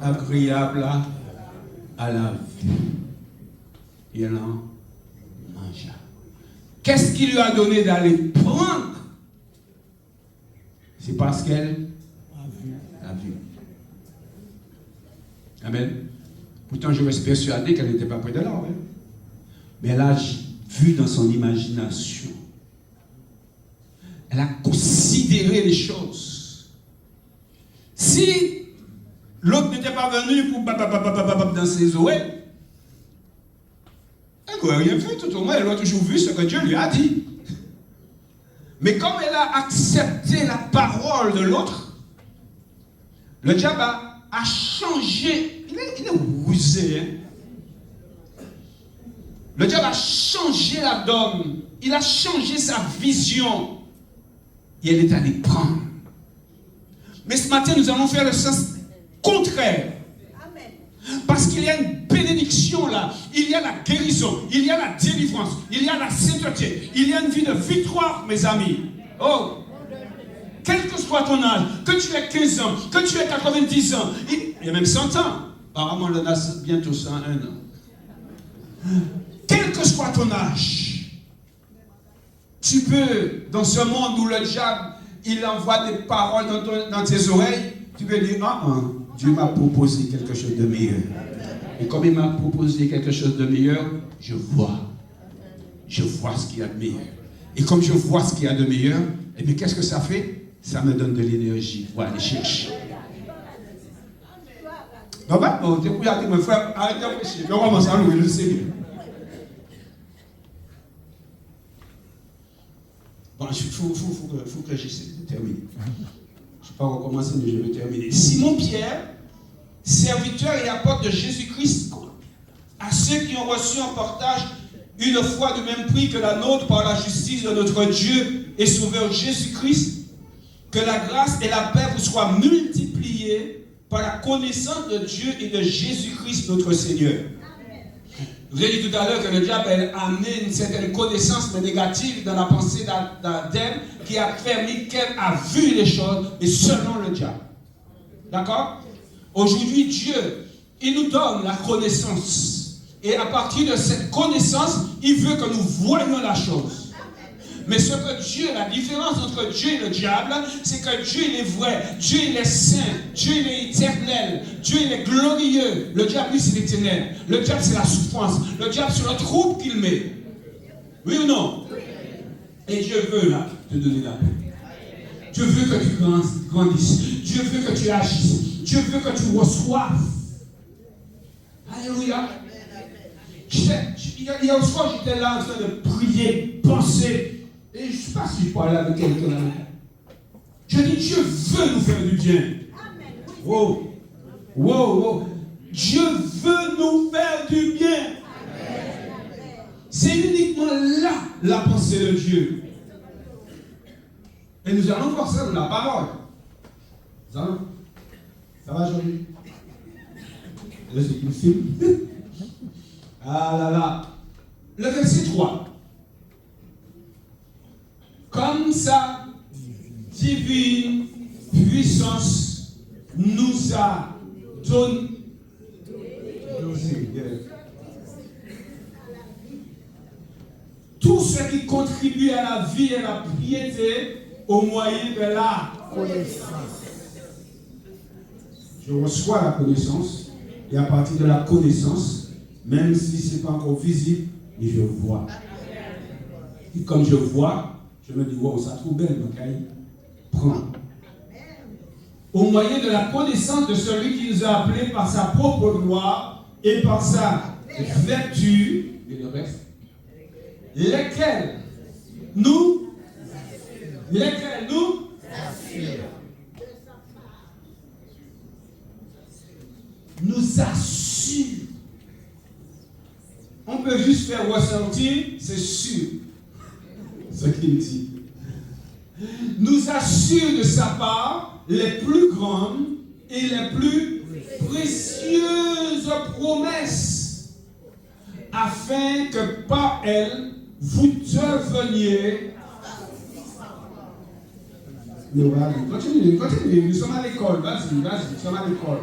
agréable à la vue. Et elle en mangea. Qu'est-ce qui lui a donné d'aller prendre? C'est parce qu'elle a vu. Amen. Pourtant, je reste persuadé qu'elle n'était pas près de l'arbre. Mais elle a vu dans son imagination. Elle a considéré les choses. Si l'autre n'était pas venu pour dans ses oreilles, elle n'aurait rien fait, tout au moins, elle a toujours vu ce que Dieu lui a dit. Mais comme elle a accepté la parole de l'autre, le diable a changé. Il est rusé. Hein? Le diable a changé la donne. Il a changé sa vision. Et elle est allée prendre. Mais ce matin, nous allons faire le sens contraire. Parce qu'il y a une bénédiction là, il y a la guérison, il y a la délivrance, il y a la sainteté, il y a une vie de victoire, mes amis. Oh, quel que soit ton âge, que tu aies 15 ans, que tu aies 90 ans, il y a même 100 ans. Apparemment, on a bientôt 101 ans. Quel que soit ton âge, tu peux, dans ce monde où le diable, il envoie des paroles dans tes oreilles, tu peux dire, Dieu m'a proposé quelque chose de meilleur. Et comme il m'a proposé quelque chose de meilleur, je vois ce qu'il y a de meilleur. Et comme je vois ce qu'il y a de meilleur, et bien qu'est-ce que ça fait? Ça me donne de l'énergie pour aller chercher. Mon frère, arrêtez de prêcher. On commence à louer le Seigneur. Bon, il faut que j'essaie de terminer. Je ne vais pas recommencer, mais je vais terminer. Simon Pierre, serviteur et apôtre de Jésus-Christ, à ceux qui ont reçu en partage une foi du même prix que la nôtre par la justice de notre Dieu et Sauveur Jésus-Christ, que la grâce et la paix vous soient multipliées par la connaissance de Dieu et de Jésus-Christ notre Seigneur. Vous avez dit tout à l'heure que le diable a amené une certaine connaissance mais négative dans la pensée d'Ève qui a permis qu'elle a vu les choses, mais selon le diable. D'accord? Aujourd'hui, Dieu, il nous donne la connaissance. Et à partir de cette connaissance, il veut que nous voyions la chose. Mais ce que Dieu, la différence entre Dieu et le diable, c'est que Dieu il est vrai, Dieu il est saint, Dieu il est éternel, Dieu il est glorieux. Le diable, lui, c'est l'éternel. Le diable, c'est la souffrance. Le diable, c'est le trouble qu'il met. Oui ou non? Et Dieu veut là te donner la paix. Dieu veut que tu grandisses. Dieu veut que tu agisses. Dieu veut que tu reçoives. Alléluia. Hier soir, j'étais là en train de prier, penser. Et je ne sais pas si je parlais avec quelqu'un. Je dis, Dieu veut nous faire du bien. Wow. Dieu veut nous faire du bien. C'est uniquement là la pensée de Dieu. Et nous allons voir ça dans la parole. Ça va, Jolie? Là, c'est une film. Ah là là. Le verset 3. Comme sa divine puissance nous a donné. tout ce qui contribue à la vie et à la piété au moyen de la connaissance. Je reçois la connaissance et à partir de la connaissance, même si ce n'est pas encore visible, mais je vois. Et comme je vois, je me dis, wow, ça trouve belle, ma caille. Prends. Au moyen de la connaissance de celui qui nous a appelés par sa propre gloire et par sa vertu, Et le reste, lesquels nous assurent. On peut juste faire ressentir, c'est sûr. ce qu'il dit. Nous assure de sa part les plus grandes et les plus précieuses promesses, afin que par elles vous deveniez. Continue, nous sommes à l'école, vas-y, nous sommes à l'école.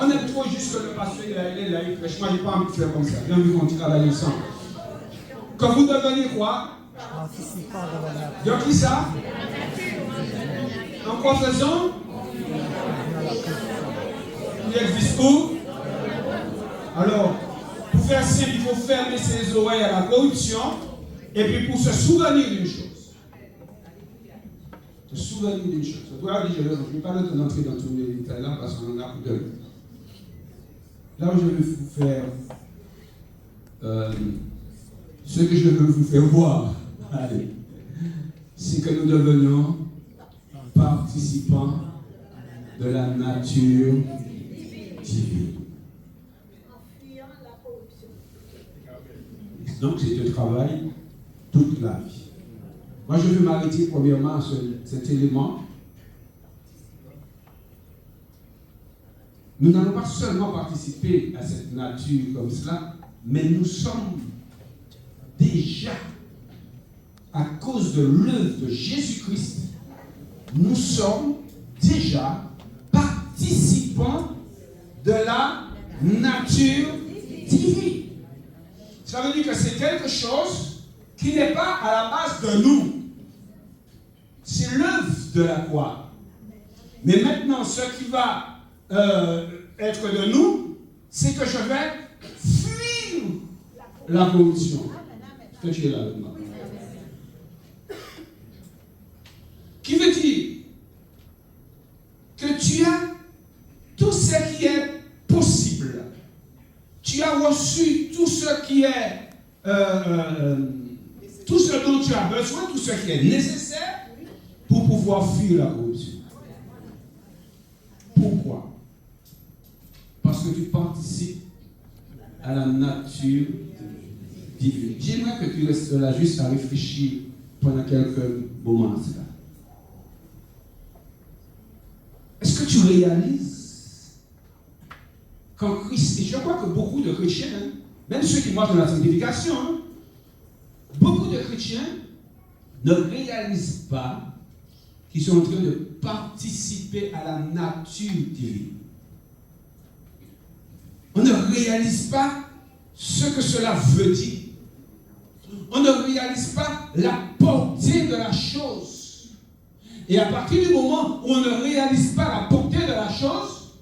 On aime trop juste que le pasteur il est là, il prêche. Moi, je n'ai pas envie de faire comme ça. J'ai envie qu'on travaille ensemble. Que vous deveniez quoi? Participant de la nature. De qui ça? En quoi faisant? Il existe où? Alors, pour faire simple, il faut fermer ses oreilles à la corruption et puis pour se souvenir d'une chose. Se souvenir d'une chose. Je ne vais pas le temps d'entrer dans tous les détails là parce qu'on en a plus de. Là où je veux vous faire ce que je veux vous faire voir, allez, c'est que nous devenions participants de la nature divine. Donc c'est un travail toute la vie. Moi je veux m'arrêter premièrement sur cet élément. Nous n'allons pas seulement participer à cette nature comme cela, mais nous sommes déjà, à cause de l'œuvre de Jésus-Christ, nous sommes déjà participants de la nature divine. Ça veut dire que c'est quelque chose qui n'est pas à la base de nous. C'est l'œuvre de la croix. Mais maintenant, ce qui va être de nous, c'est que je vais fuir la corruption. Que tu es là avec moi. Qui veut dire que tu as tout ce qui est possible. Tu as reçu tout ce qui est tout ce dont tu as besoin, tout ce qui est nécessaire pour pouvoir fuir la corruption. Pourquoi? Parce que tu participes à la nature divine. J'aimerais que tu restes là juste à réfléchir pendant quelques moments. Est-ce que tu réalises qu'en Christ, et je crois que beaucoup de chrétiens, même ceux qui marchent dans la sanctification, beaucoup de chrétiens ne réalisent pas qu'ils sont en train de participer à la nature divine. On ne réalise pas ce que cela veut dire. On ne réalise pas la portée de la chose. Et à partir du moment où on ne réalise pas la portée de la chose,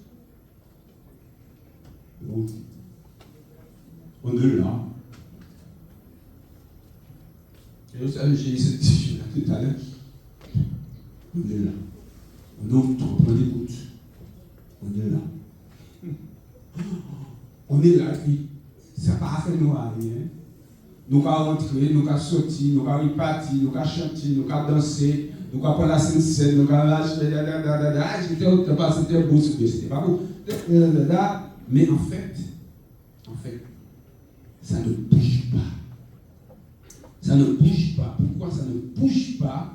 on est là. Et vous savez, j'ai eu cette discussion tout à l'heure. On est là. On ouvre des gouttes. On est là. On est là, puis ça n'a pas fait nous rien. Nous allons rentrer, nous allons sortir, nous allons repartir, nous allons chanter, nous allons danser, nous allons prendre la scène, nous allons acheter, c'était beau, c'était pas beau. Mais en fait, ça ne bouge pas. Ça ne bouge pas. Pourquoi ça ne bouge pas?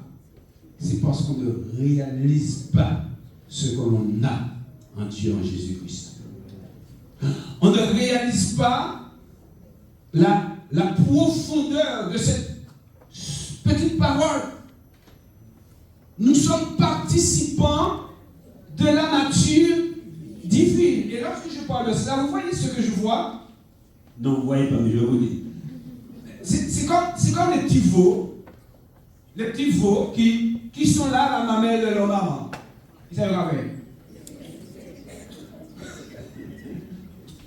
C'est parce qu'on ne réalise pas ce que l'on a en Dieu, en Jésus-Christ. On ne réalise pas la profondeur de cette petite parole. Nous sommes participants de la nature divine. Et lorsque je parle de cela, vous voyez ce que je vois? Non, vous ne voyez pas, mais je vous dis. C'est C'est comme les petits veaux qui sont là à la mamelle de leur maman. Ils savent pas faire.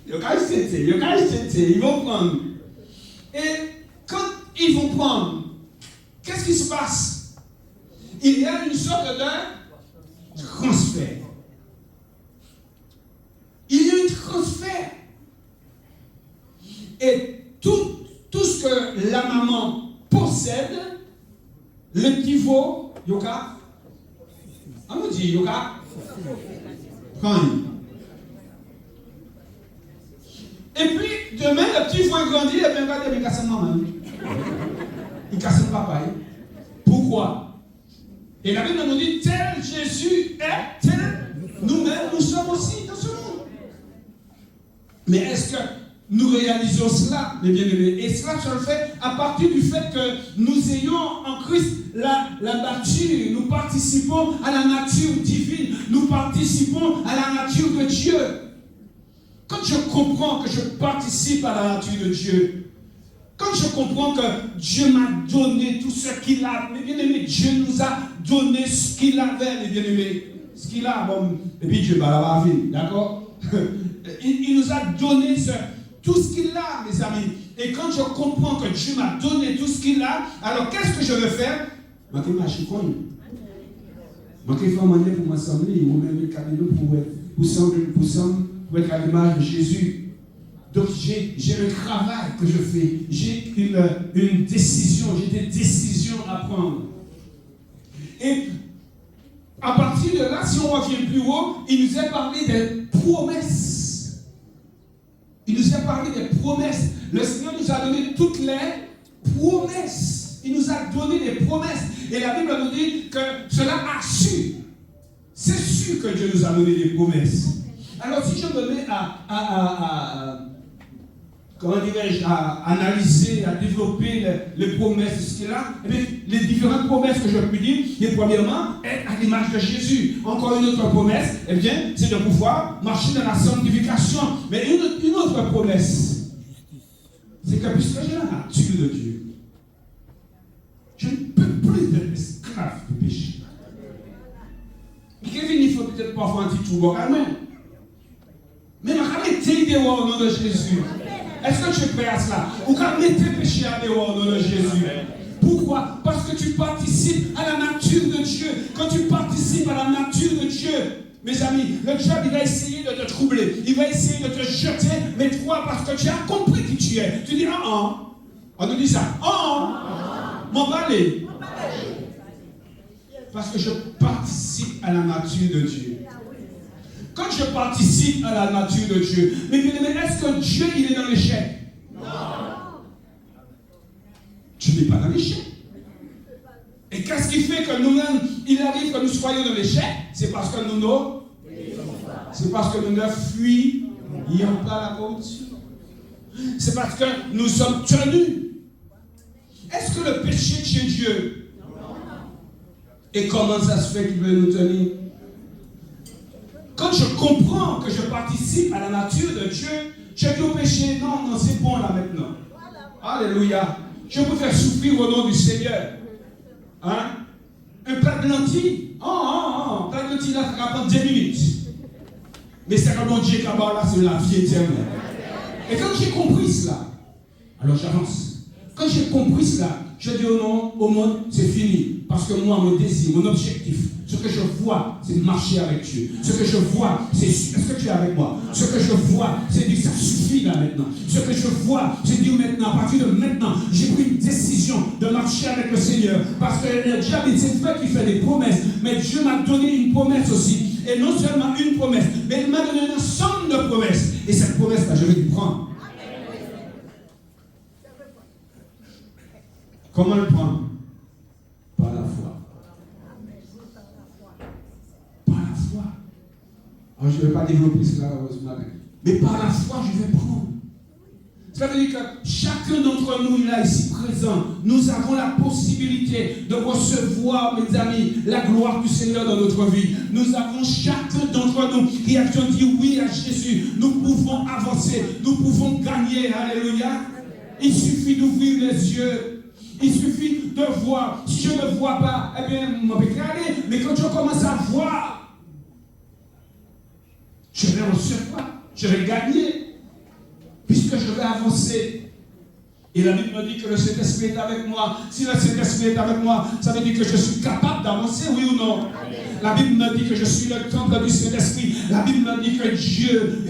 Ils vont prendre. Et quand ils vont prendre, qu'est-ce qui se passe? Il y a une sorte de transfert. Il y a un transfert. Et tout ce que la maman possède, le petit veau, yoga, on nous dit yoga, prends. Et puis, demain, le petit veau grandit, et bien, il casse maman. Il casse papa. Pourquoi? Et la Bible nous dit, tel Jésus est, tel nous-mêmes, nous sommes aussi dans ce monde. Mais est-ce que nous réalisons cela, mes bien-aimés? Et cela se fait à partir du fait que nous ayons en Christ la nature, nous participons à la nature divine, nous participons à la nature de Dieu. Quand je comprends que je participe à la nature de Dieu, quand je comprends que Dieu m'a donné tout ce qu'il a, mes bien-aimés, Dieu nous a donné ce qu'il avait, mes bien-aimés. Ce qu'il a, bon, et puis Dieu va la vie, d'accord? Il nous a donné tout ce qu'il a, mes amis. Et quand je comprends que Dieu m'a donné tout ce qu'il a, alors qu'est-ce que je vais faire? Je vais faire pour m'assembler, pour être à l'image de Jésus. Donc j'ai le travail que je fais, j'ai une décision, j'ai des décisions à prendre. Et à partir de là, si on revient plus haut, il nous a parlé des promesses. Il nous a parlé des promesses. Le Seigneur nous a donné toutes les promesses. Il nous a donné des promesses. Et la Bible nous dit que cela a su. C'est sûr que Dieu nous a donné des promesses. Alors si je me mets à analyser, à développer les promesses de ce qu'il a, eh bien, les différentes promesses que je peux dire, et premièrement, être à l'image de Jésus. Encore une autre promesse, eh bien, c'est de pouvoir marcher dans la sanctification. Mais une autre promesse, c'est que puisque j'ai la nature de Dieu, je ne peux plus être esclave du péché. Il faut peut-être parfois un petit tour quand même. Mais je vais mettre dehors au nom de Jésus. Est-ce que tu es prêt à cela? Ou quand tu mets péché à dehors au nom de Jésus? Pourquoi? Parce que tu participes à la nature de Dieu. Quand tu participes à la nature de Dieu, mes amis, le diable il va essayer de te troubler. Il va essayer de te jeter. Mais toi, parce que tu as compris qui tu es, tu dis on nous dit ça. M'en parler. Parce que je participe à la nature de Dieu. Quand je participe à la nature de Dieu, mais est-ce que Dieu il est dans l'échec? Non. Tu n'es pas dans l'échec. Et qu'est-ce qui fait que nous-mêmes, il arrive que nous soyons dans l'échec? C'est parce que nous ne fuyons pas la corruption. C'est parce que nous sommes tenus. Est-ce que le péché tient Dieu? Non. Et comment ça se fait qu'il veut nous tenir? Quand je comprends que je participe à la nature de Dieu, je dis au péché, non, c'est bon là maintenant. Alléluia. Je préfère souffrir au nom du Seigneur. Hein? Un plat de lentilles. Un plat de lentilles là, ça va prendre 10 minutes. Mais c'est quand mon Dieu qui a là, c'est la vie éternelle. Et quand j'ai compris cela, alors j'avance. Quand j'ai compris cela, je dis au monde, c'est fini. Parce que moi, mon désir, mon objectif, ce que je vois, c'est de marcher avec Dieu. Ce que je vois, c'est est-ce que tu es avec moi? Ce que je vois, c'est dire ça suffit là maintenant. Ce que je vois, c'est dire maintenant, à partir de maintenant, j'ai pris une décision de marcher avec le Seigneur. Parce que le diable, c'est vrai qu'il fait des promesses, mais Dieu m'a donné une promesse aussi. Et non seulement une promesse, mais il m'a donné un ensemble de promesses. Et cette promesse-là, je vais lui prendre. Comment le prendre? Par la foi. Par la foi. Alors, je ne vais pas développer cela ce matin. Mais par la foi, je vais prendre. Ça veut dire que chacun d'entre nous, là, ici présent, nous avons la possibilité de recevoir, mes amis, la gloire du Seigneur dans notre vie. Nous avons chacun d'entre nous qui a dit oui à Jésus. Nous pouvons avancer, nous pouvons gagner. Alléluia. Il suffit d'ouvrir les yeux. Il suffit de voir. Si je ne vois pas, eh bien, je vais aller. Mais quand je commence à voir, je vais recevoir, je vais gagner, puisque je vais avancer. Et la Bible me dit que le Saint-Esprit est avec moi. Si le Saint-Esprit est avec moi, ça veut dire que je suis capable d'avancer, oui ou non? La Bible me dit que je suis le temple du Saint-Esprit. La Bible me dit que Dieu,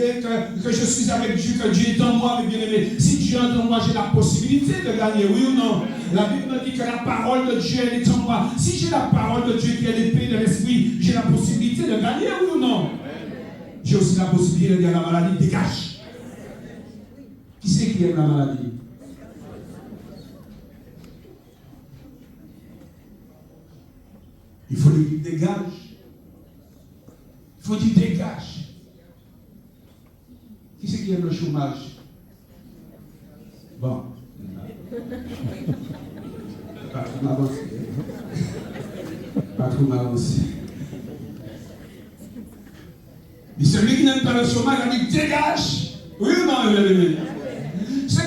que je suis avec Dieu, que Dieu est en moi, mes bien-aimés. Si Dieu est en moi, j'ai la possibilité de gagner, oui ou non? La Bible me dit que la parole de Dieu, elle est en moi. Si j'ai la parole de Dieu qui est l'épée de l'Esprit, j'ai la possibilité de gagner, oui ou non? J'ai aussi la possibilité de dire à la maladie, dégage. Qui c'est qui aime la maladie? Il faut lui dire dégage. Il faut dire dégage. Qui c'est qui aime le chômage? Bon. Pas trop m'avancer. Pas trop m'avancer. Mais celui qui n'aime pas le chômage, il dit dégage. Oui ou non, oui. Ce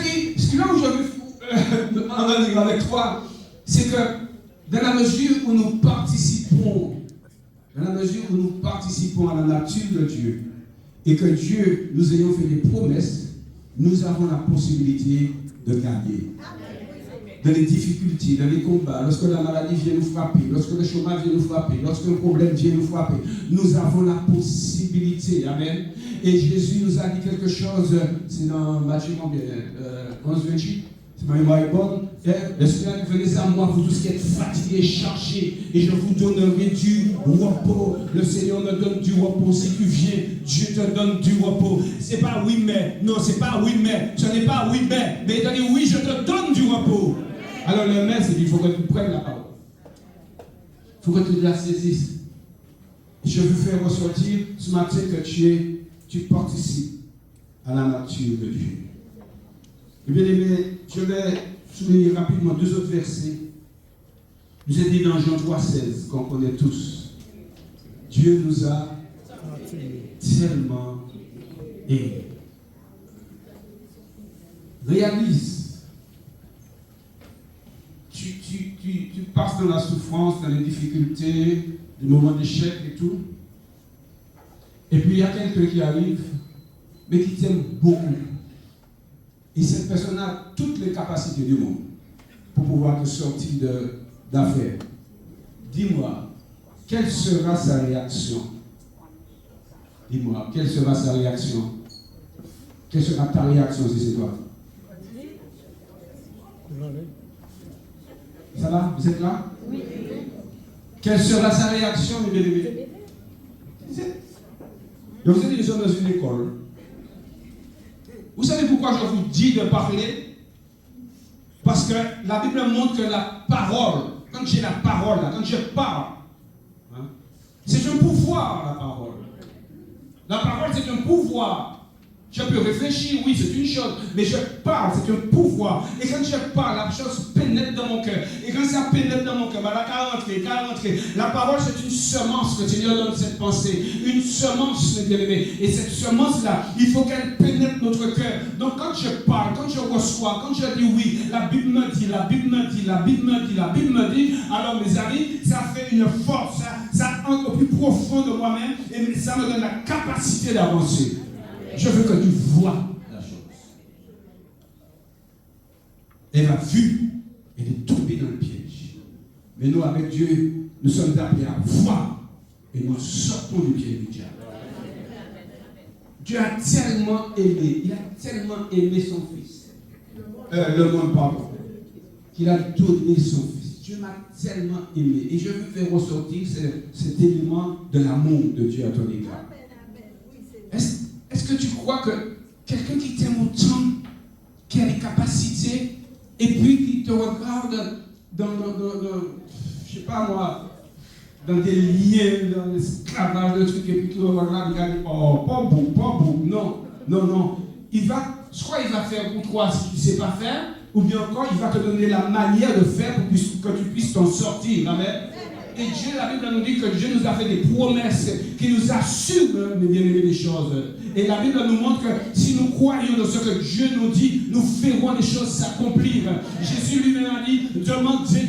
qui là où je veux en venir avec toi, c'est que dans la mesure où nous participons à la nature de Dieu et que Dieu nous ayant fait des promesses, nous avons la possibilité de gagner. Dans les difficultés, dans les combats, lorsque la maladie vient nous frapper, lorsque le chômage vient nous frapper, lorsque un problème vient nous frapper, nous avons la possibilité. Amen. Et Jésus nous a dit quelque chose, c'est dans Matthieu 11-28. C'est ma mémoire est bonne. Le Seigneur dit, venez à moi, vous tous qui êtes fatigués, chargés, et je vous donnerai du repos. Le Seigneur me donne du repos. Si tu viens, Dieu te donne du repos. C'est pas oui mais. Non, c'est pas oui mais. Ce n'est pas oui mais. Mais il a dit oui, je te donne du repos. Alors le mais, c'est qu'il faut que tu prennes la parole. Il faut que tu la saisisses. Je veux faire ressortir ce matin que tu participes à la nature de Dieu. Et bien aimé, je vais souligner rapidement deux autres versets. Nous est dit dans Jean 3,16, qu'on connaît tous. Dieu nous a tellement aimés. Réalise. Tu passes dans la souffrance, dans les difficultés, des moments d'échec et tout. Et puis il y a quelqu'un qui arrive, mais qui t'aime beaucoup. Et cette personne a toutes les capacités du monde pour pouvoir te sortir d'affaires. Dis-moi, quelle sera sa réaction? Dis-moi, quelle sera sa réaction? Quelle sera ta réaction si c'est toi? Ça va? Vous êtes là? Oui. Quelle sera sa réaction, mes bien-aimés? Donc vous êtes déjà dans une école. Vous savez pourquoi je vous dis de parler? Parce que la Bible montre que la parole, quand j'ai la parole, là, quand je parle, hein, c'est un pouvoir, la parole. La parole, c'est un pouvoir. Je peux réfléchir, oui, c'est une chose, mais je parle, c'est un pouvoir. Et quand je parle, la chose pénètre dans mon cœur. Et quand ça pénètre dans mon cœur, la qu'à rentrer. La parole, c'est une semence que Dieu donne cette pensée. Une semence, mes bien-aimés. Et cette semence-là, il faut qu'elle pénètre notre cœur. Donc quand je parle, quand je reçois, quand je dis oui, la Bible me dit, la Bible me dit, la Bible me dit, la Bible me dit, alors mes amis, ça fait une force, ça entre au plus profond de moi-même et ça me donne la capacité d'avancer. Je veux que tu vois la chose. Elle a vu, elle est tombée dans le piège. Mais nous, avec Dieu, nous sommes appelés à voir et nous sortons du piège du diable. Dieu a tellement aimé, il a tellement aimé son fils. Le monde, pardon. Qu'il a donné son fils. Dieu m'a tellement aimé. Et je veux faire ressortir cet élément de l'amour de Dieu à ton égard. Est-ce que tu crois que quelqu'un qui t'aime autant, qui a les capacités, et puis qui te regarde dans je sais pas moi, dans des liens, dans l'esclavage, de trucs, et puis tu le regardes, il va dire, oh, pas beau, non. Soit il va faire pour toi si tu ne sais pas faire, ou bien encore il va te donner la manière de faire pour que tu puisses t'en sortir. Amen. Et Dieu, la Bible nous dit que Dieu nous a fait des promesses qui nous assurent, mes bien-aimés, des choses. Et la Bible nous montre que si nous croyons dans ce que Dieu nous dit, nous verrons les choses s'accomplir. Jésus lui-même a dit, demandez,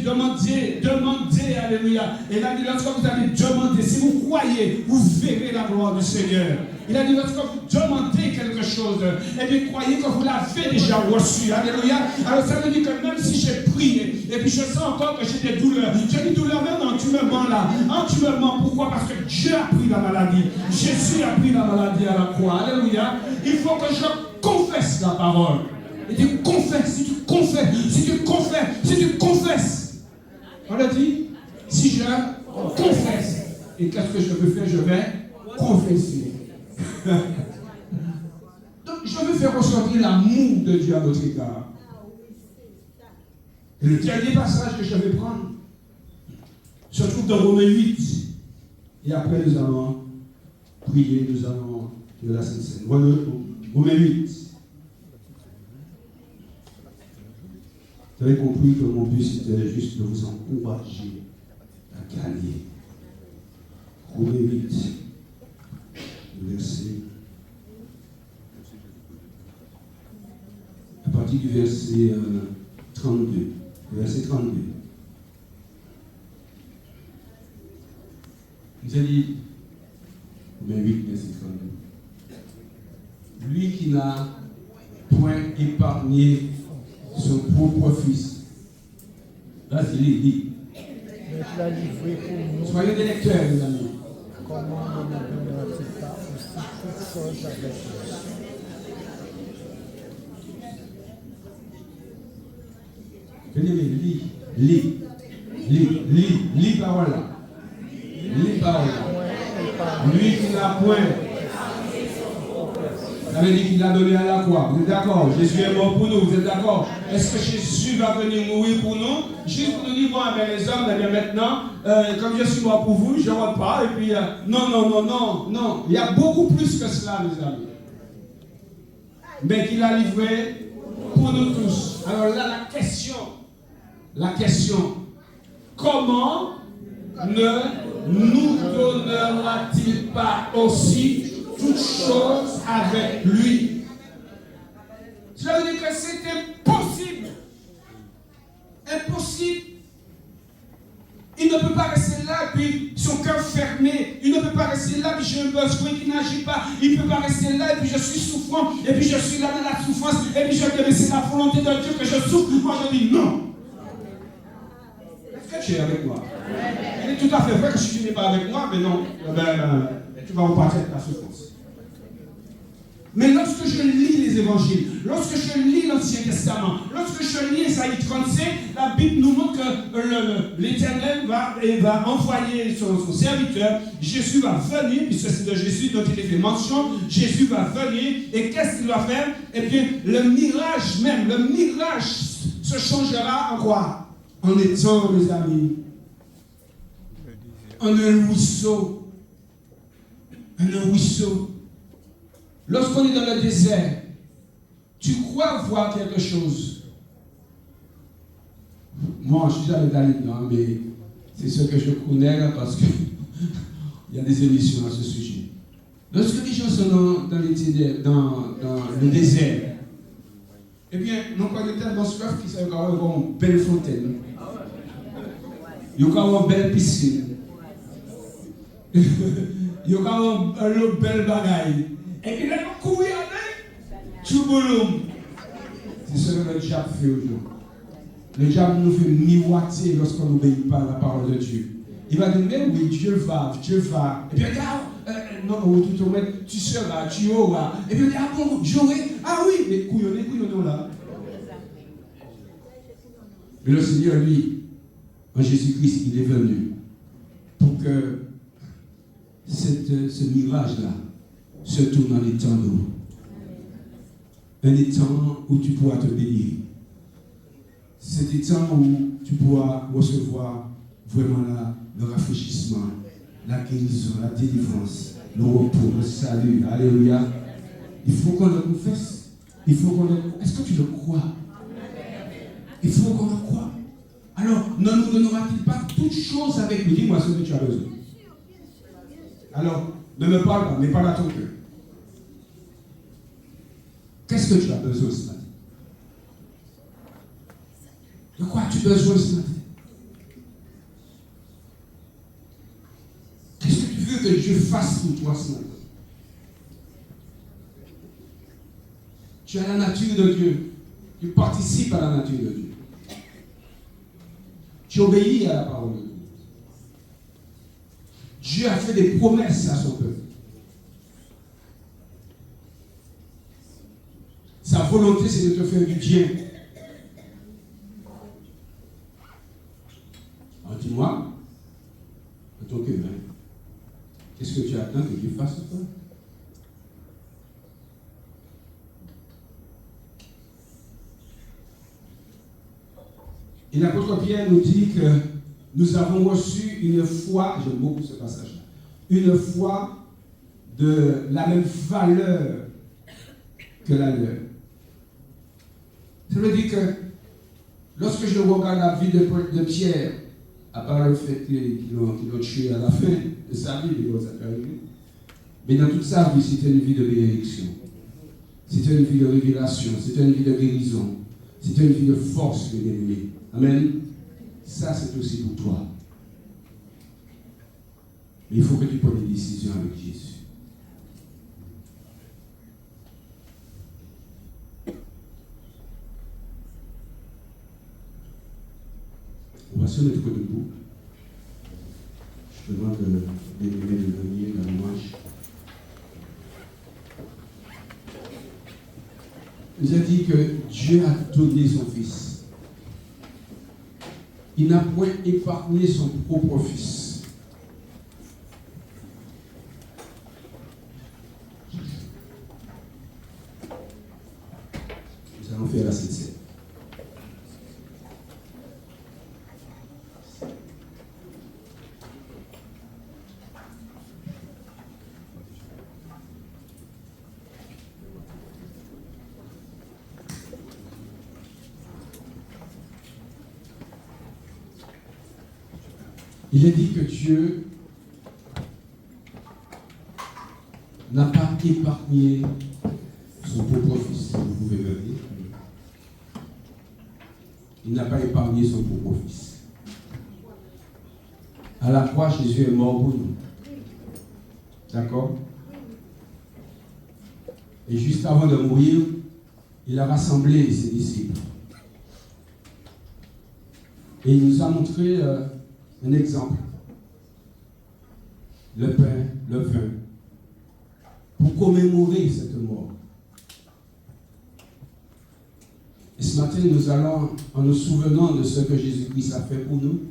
alléluia. Et il a dit, lorsque vous allez demander, si vous croyez, vous verrez la gloire du Seigneur. Il a dit, lorsque vous demandez quelque chose, et bien croyez que vous l'avez déjà reçu. Alléluia. Alors ça veut dire que même si j'ai prié, et puis je sens encore que j'ai des douleurs, j'ai des douleurs même en tumement là. En tumement, pourquoi? Parce que Dieu a pris la maladie. Jésus a pris la maladie à la croix. Alléluia. Il faut que je confesse la parole. Et tu confesses, si tu confesses. On a dit, si je confesse. Et qu'est-ce que je veux faire? Je vais confesser. Donc, je veux faire ressortir l'amour de Dieu à notre égard. Et le dernier passage que je vais prendre se trouve dans Romains 8. Et après, nous allons prier, nous allons de la Sainte Seine. Romains 8. Vous avez compris que mon but, c'était juste de vous encourager à gagner. Romains 8. À partir du verset 32. Verset 32. Nous avons dit, Romains 8, verset 32. Lui qui n'a point épargné son propre fils. Là, c'est lui. Soyez des lecteurs, mes amis. Comment ne nous donnera-t-il pas aussi toutes choses avec nous? Venez, lis parole là. Lis parole là. Lui qui n'a point. Ça veut dire qu'il a donné à la croix. Vous êtes d'accord? Jésus est mort pour nous. Vous êtes d'accord? Est-ce que Jésus va venir mourir pour nous? Juste pour nous dire, bon, mais les hommes, bien maintenant, comme je suis mort pour vous, je ne rentre pas. Et puis, non. Il y a beaucoup plus que cela, mes amis. Mais qu'il a livré pour nous tous. Alors là, la question, comment ne nous donnera-t-il pas aussi toutes choses avec lui? Cela veut dire que c'est impossible. Impossible. Il ne peut pas rester là, puis son cœur fermé. Il ne peut pas rester là, puis j'ai un besoin qui n'agit pas. Il ne peut pas rester là, et puis je suis souffrant, et puis je suis là dans la souffrance, et puis je dis, mais c'est la volonté de Dieu que je souffre. Moi, je dis non. Est-ce que tu es avec moi? Il est tout à fait vrai que si tu n'es pas avec moi, mais non, tu vas repartir avec ta souffrance. Mais lorsque je lis les évangiles, lorsque je lis l'Ancien Testament, lorsque je lis Ésaïe 35, la Bible nous montre que l'Éternel va envoyer son serviteur. Jésus va venir, puisque c'est de Jésus dont il est fait mention. Jésus va venir, et qu'est-ce qu'il va faire? Eh bien, le mirage se changera en quoi? En étant, mes amis, en un ruisseau. Un ruisseau. Lorsqu'on est dans le désert, tu crois voir quelque chose. Moi, je suis jamais allé dedans, mais c'est ce que je connais là parce que il y a des émissions à ce sujet. Lorsque les gens sont dans le désert, eh bien, non pas tellement soif qu'ils savent avoir une belle fontaine. Ils ont une belle piscine. Ils ont une belle bagaille. Et puis là, ils courent avec tout volume. C'est ce que le diable fait aujourd'hui. Le diable nous fait miroiter lorsqu'on n'obéit pas à la parole de Dieu. Il va dire, mais oui, Dieu va. Et puis regarde, tu seras, tu auras. Et puis ah bon, j'aurai. Ah oui, mais couillonnez là. Mais le Seigneur, lui, en Jésus-Christ, il est venu pour que ce mirage-là se tourne en étang d'eau. Un étang où tu pourras te baigner. Cet étang où tu pourras recevoir vraiment le rafraîchissement, la guérison, la délivrance, le repos, le salut. Alléluia. Il faut qu'on le confesse. Est-ce que tu le crois? Il faut qu'on le croie. Alors, ne nous donnera-t-il pas toutes choses avec lui? Dis-moi ce que tu as besoin. Alors, ne me parle pas, mais parle à ton cœur. Qu'est-ce que tu as besoin ce matin? De quoi as-tu besoin ce matin? Qu'est-ce que tu veux que Dieu fasse pour toi ce matin? Tu as la nature de Dieu. Tu participes à la nature de Dieu. Tu obéis à la parole de Dieu. Dieu a fait des promesses à son peuple. Sa volonté, c'est de te faire du bien. Alors dis-moi, en tant qu'humain, qu'est-ce que tu attends que Dieu fasse pour toi? Et l'apôtre Pierre nous dit que nous avons reçu une foi, j'aime beaucoup ce passage-là, une foi de la même valeur que la leur. Ça veut dire que lorsque je regarde la vie de Pierre, à part le fait qu'il l'ont tué à la fin de sa vie, mais dans toute sa vie, c'était une vie de bénédiction. C'était une vie de révélation, c'était une vie de guérison, c'était une vie de force de l'ennemi. Amen. Ça, c'est aussi pour toi. Mais il faut que tu prennes des décisions avec Jésus. On va se mettre debout. Je demande de venir la louange. Il nous a dit que Dieu a donné son Fils. Il n'a point épargné son propre Fils. Nous allons faire la septième. Il est dit que Dieu n'a pas épargné son propre Fils. Vous pouvez le dire. Il n'a pas épargné son propre Fils. À la croix, Jésus est mort pour nous. D'accord? Et juste avant de mourir, il a rassemblé ses disciples. Et il nous a montré un exemple. Le pain, le vin. Pour commémorer cette mort. Et ce matin, nous allons, en nous souvenant de ce que Jésus-Christ a fait pour nous,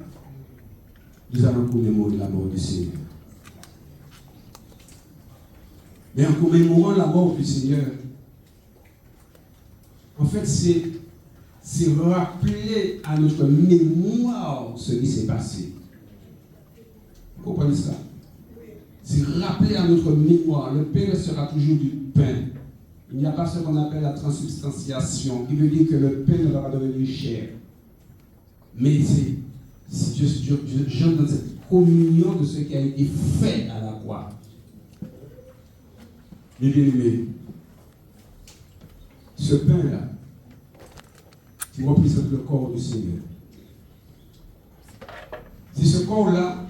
nous allons commémorer la mort du Seigneur. Mais en commémorant la mort du Seigneur, en fait, c'est rappeler à notre mémoire ce qui s'est passé. Vous comprenez ça? C'est rappeler à notre mémoire. Le pain restera toujours du pain. Il n'y a pas ce qu'on appelle la transubstantiation, qui veut dire que le pain ne va pas devenir chair. Mais j'entre dans cette communion de ce qui a été fait à la croix. Mes bien-aimés, ce pain-là, qui représente le corps du Seigneur. C'est ce corps-là,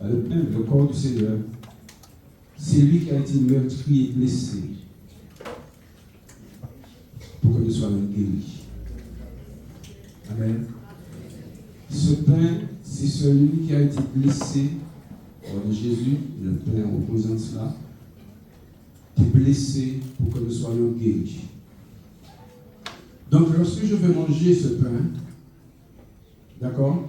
le pain, le corps du Seigneur, c'est lui qui a été meurtri et blessé pour que nous soyons guéris. Amen. Ce pain, c'est celui qui a été blessé par Jésus, le pain représente cela, qui est blessé pour que nous soyons guéris. Donc, lorsque je vais manger ce pain, d'accord,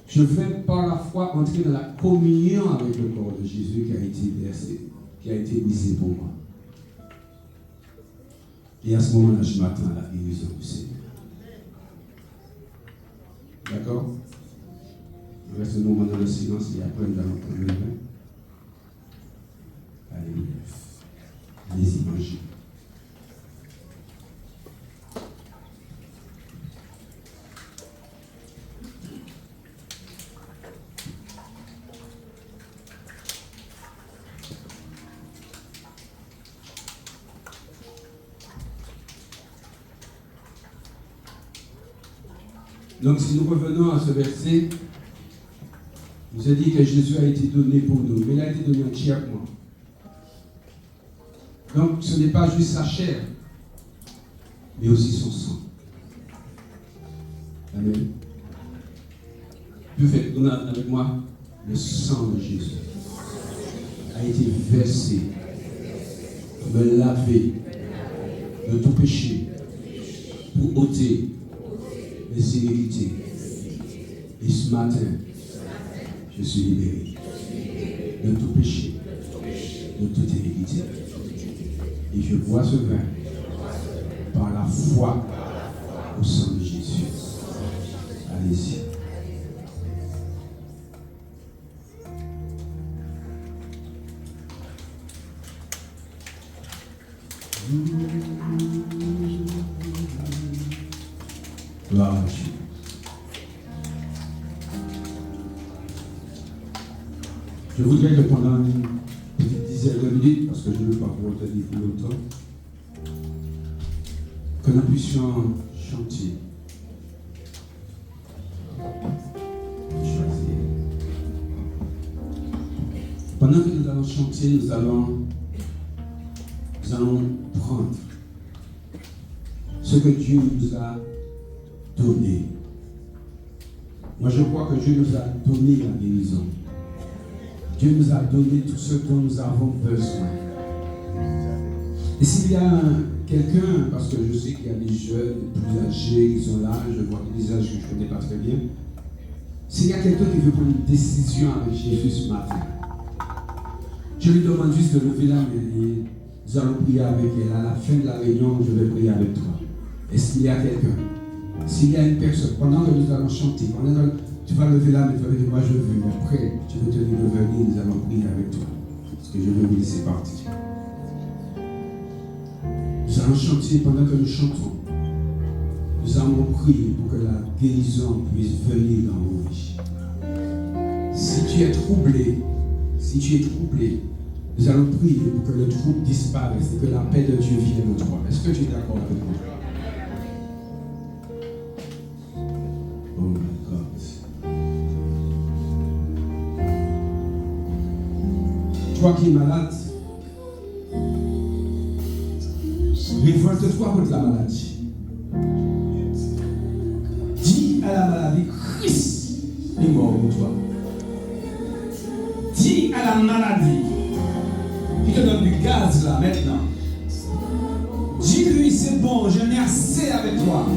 je vais par la foi entrer dans la communion avec le corps de Jésus qui a été versé, qui a été brisé pour moi. Et à ce moment-là, je m'attends à la guérison du Seigneur. D'accord? On reste un moment dans le silence et après nous allons prendre le vin. Alléluia. Allez-y, mangez. Donc si nous revenons à ce verset, il nous a dit que Jésus a été donné pour nous, mais il a été donné entièrement. Donc ce n'est pas juste sa chair, mais aussi son sang. Amen. Vous faites avec moi, le sang de Jésus a été versé, me laver de tout péché, pour ôter les iniquités. Et ce matin, je suis libéré de tout péché, de toute iniquité. Et je bois ce vin par la foi au sang de Jésus. Allez-y. Gloire à Dieu. Je voudrais que pendant une petite dizaine de minutes, parce que je ne veux pas vous retenir plus longtemps, que nous puissions chanter. Choisir. Pendant que nous allons chanter, nous allons prendre ce que Dieu nous a donné. Moi, je crois que Dieu nous a donné la guérison. Dieu nous a donné tout ce dont nous avons besoin. Et s'il y a quelqu'un, parce que je sais qu'il y a des jeunes, des plus âgés qui sont là, je vois des visages que je ne connais pas très bien. S'il y a quelqu'un qui veut prendre une décision avec Jésus ce matin, je lui demande juste de lever la main et nous allons prier avec elle. À la fin de la réunion, je vais prier avec toi. Est-ce qu'il y a quelqu'un? S'il y a une personne, pendant que nous allons chanter, pendant que tu vas lever la main, tu vas dire, moi je veux, mais après, tu veux te dire de venir, nous allons prier avec toi. Parce que je vais vous laisser partir. Nous allons chanter pendant que nous chantons. Nous allons prier pour que la guérison puisse venir dans vos vies. Si tu es troublé, nous allons prier pour que le trouble disparaisse et que la paix de Dieu vienne en toi. Est-ce que tu es d'accord avec moi? Oh my God. Toi qui es malade, révolte-toi contre la maladie. Dis à la maladie, Christ est mort pour toi. Dis à la maladie qui te donne du gaz là maintenant. Dis-lui, c'est bon, je n'ai assez avec toi.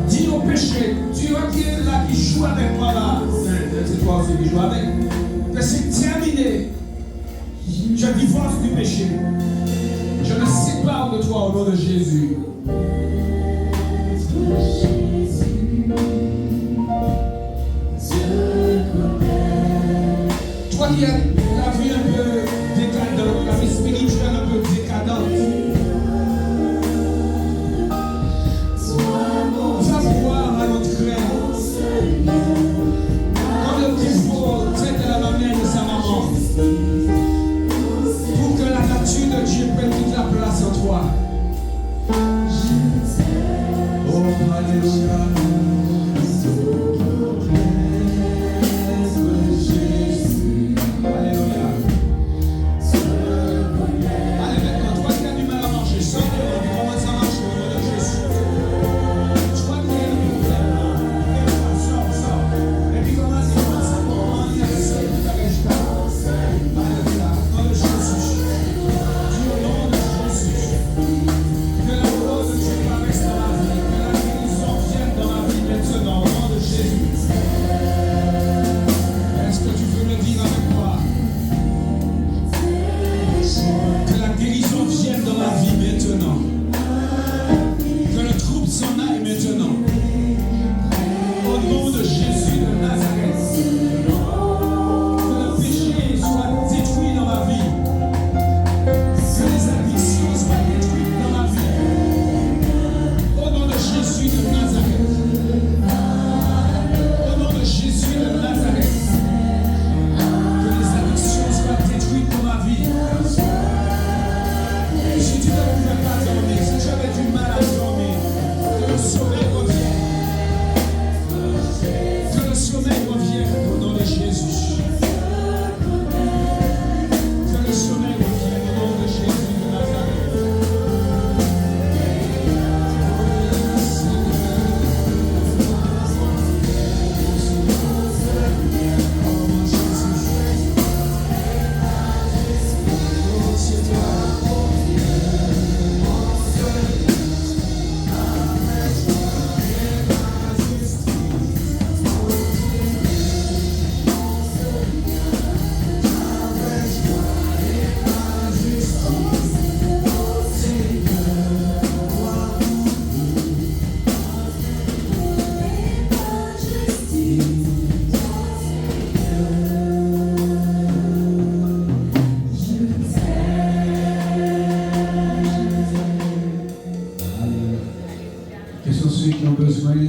Dis au péché, tu vois qui est là qui joue avec moi là. C'est toi aussi qui joue avec. Que c'est terminé. Je divorce du péché. Je me sépare de toi au nom de Jésus. Toi qui as la vie un peu décadente, la vie spirituelle un peu décadente, va voir à notre crème. Comme le petit pauvre traite la mamelle de sa maman. Pour que la nature de Dieu prenne toute la place en toi. Oh, alléluia.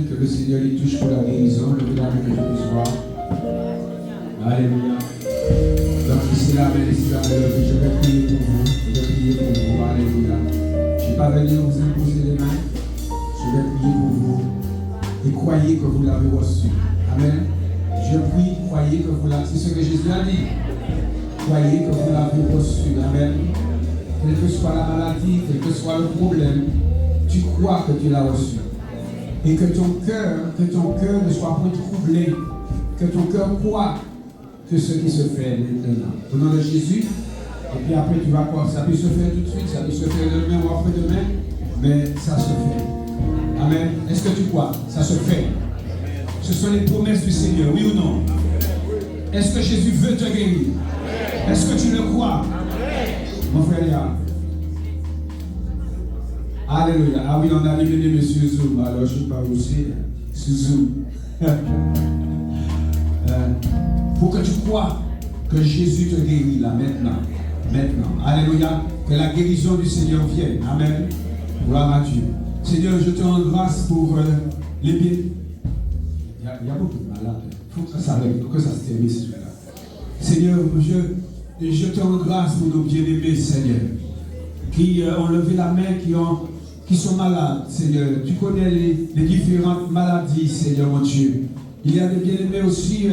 que le Seigneur les touche pour la guérison. Levez la main que je puisse voir. Alléluia. Donc ici la main, ici la main, je vais prier pour vous. Je vais prier pour vous. Alléluia. Je ne vais pas venir vous imposer les mains. Je vais prier pour vous. Et croyez que vous l'avez reçu. Amen. Je prie, croyez que vous l'avez. C'est ce que Jésus a dit. Croyez que vous l'avez reçu. Amen. Quelle que soit la maladie, quel que soit le problème, tu crois que tu l'as reçu. Et que ton cœur ne soit pas troublé. Que ton cœur croit que ce qui se fait maintenant. Au nom de Jésus. Et puis après, tu vas croire. Ça peut se faire tout de suite, ça peut se faire demain ou après-demain. Mais ça se fait. Amen. Est-ce que tu crois? Ça se fait. Ce sont les promesses du Seigneur, oui ou non? Est-ce que Jésus veut te guérir? Est-ce que tu le crois? Mon frère, là. Alléluia. Ah oui, on a libéré M. Zoom. Alors, je parle aussi sur Zoom. Pour que tu crois que Jésus te guérit là, maintenant. Maintenant. Alléluia. Que la guérison du Seigneur vienne. Amen. Gloire à Dieu. Seigneur, je te rends grâce pour les bien. Il y a beaucoup de malades. Il faut que ça s'arrête, il faut que ça se termine, ce truc-là. Seigneur, je te rends grâce pour nos bien-aimés, Seigneur, qui ont levé la main, qui sont malades, Seigneur. Tu connais les différentes maladies, Seigneur, mon Dieu. Il y a des bien-aimés aussi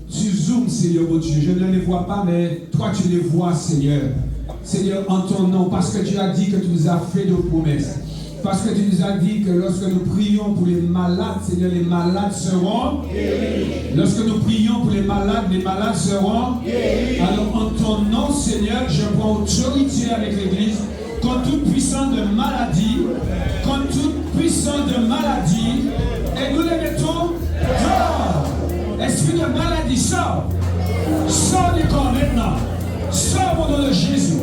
sur Zoom, Seigneur, mon Dieu. Je ne les vois pas, mais toi, tu les vois, Seigneur. Seigneur, en ton nom, parce que tu as dit que tu nous as fait de promesses. Parce que tu nous as dit que lorsque nous prions pour les malades, Seigneur, les malades seront guéris. Lorsque nous prions pour les malades seront guéris. Alors en ton nom, Seigneur, je prends autorité avec l'Église contre toute puissance de maladie, et nous les mettons dehors. Esprit de maladie, sors. Sors du corps maintenant. Sors au nom de Jésus.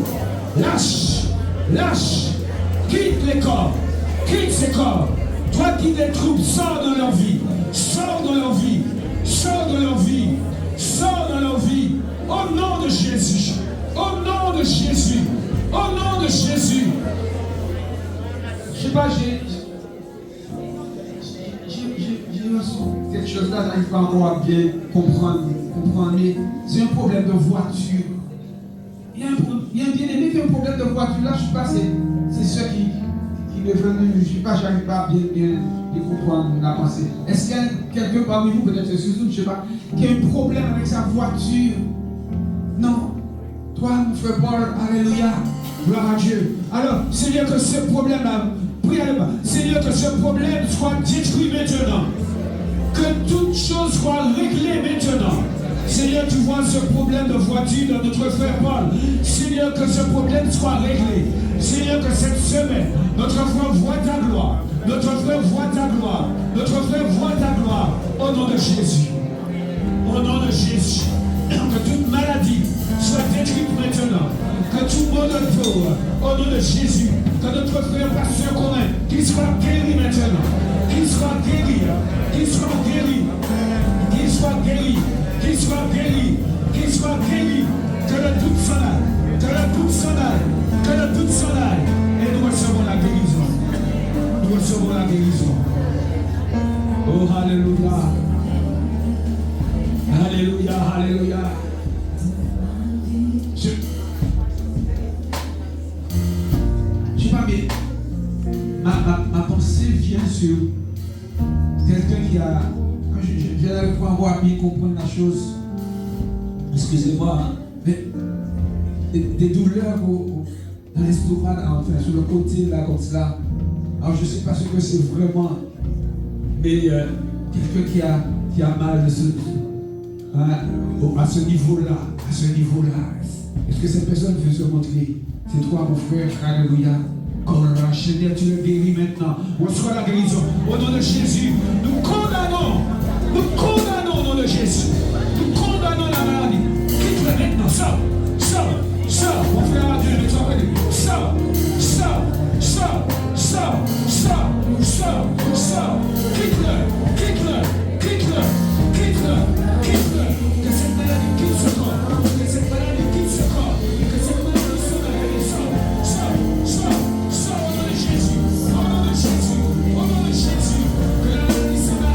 Lâche. Quitte les corps. Quitte ces corps. Toi qui des troubles, sors dans leur vie. Sors dans leur vie. Sors dans leur vie. Sors dans leur vie. Au nom de Jésus. Au nom de Jésus. Au nom de Jésus. Je sais pas, j'ai quelque chose là, j'arrive pas encore à bien comprendre, mais c'est un problème de voiture. Il y a un bien-aimé qui a un problème de voiture là, je sais pas, c'est ce qui m'est venu, je sais pas, j'arrive pas à bien comprendre la pensée. Est-ce qu'il y a quelqu'un parmi vous, peut-être sur Zoom, je sais pas, qui a un problème avec sa voiture? Non. Toi, mon frère Paul, alléluia, gloire à Dieu. Alors, Seigneur, que ce problème-là, priez-le, Seigneur, que ce problème soit détruit maintenant. Que toute chose soit réglée maintenant. Seigneur, tu vois ce problème de voiture de notre frère Paul. Seigneur, que ce problème soit réglé. Seigneur, que cette semaine, notre frère voit ta gloire. Notre frère voit ta gloire. Notre frère voit ta gloire. Au nom de Jésus. Au nom de Jésus. Que toute maladie soit détruite maintenant. Que tout mot de peau, au nom de Jésus. Que notre frère pasteur commun, qu'il soit guéri maintenant. Qu'il soit guéri. Qu'il soit guéri. Qu'il soit guéri. Qu'il soit guéri. Qu'il soit guéri. Que le doute s'en aille. Que le doute s'en aille. Que le doute s'en aille. Et nous recevons la guérison. Nous recevons la guérison. Oh, alléluia. Alléluia, alléluia. Je sais pas, mais ma pensée vient sur quelqu'un qui a. Je vais pouvoir bien comprendre la chose. Excusez-moi, hein, mais des douleurs dans l'estomac, enfin, sur le côté là, comme cela. Alors, je ne sais pas ce que c'est vraiment, mais quelqu'un qui a mal de ce. À ce niveau-là, est-ce que cette personne veut se montrer? C'est toi, mon frère, alléluia. Seigneur, tu le guéris maintenant. Reçois la guérison. Au nom de Jésus, nous condamnons au nom de Jésus. Nous condamnons la maladie. Quitte-le maintenant, sors, mon frère Adieu, ne sois pas dit. Sors. Quitte-le. Que cette maladie quitte ce corps. Que cette maladie quitte ce corps. Que cette maladie s'en aille. Sors au nom de Jésus. Au nom de Jésus. Que la maladie s'en aille.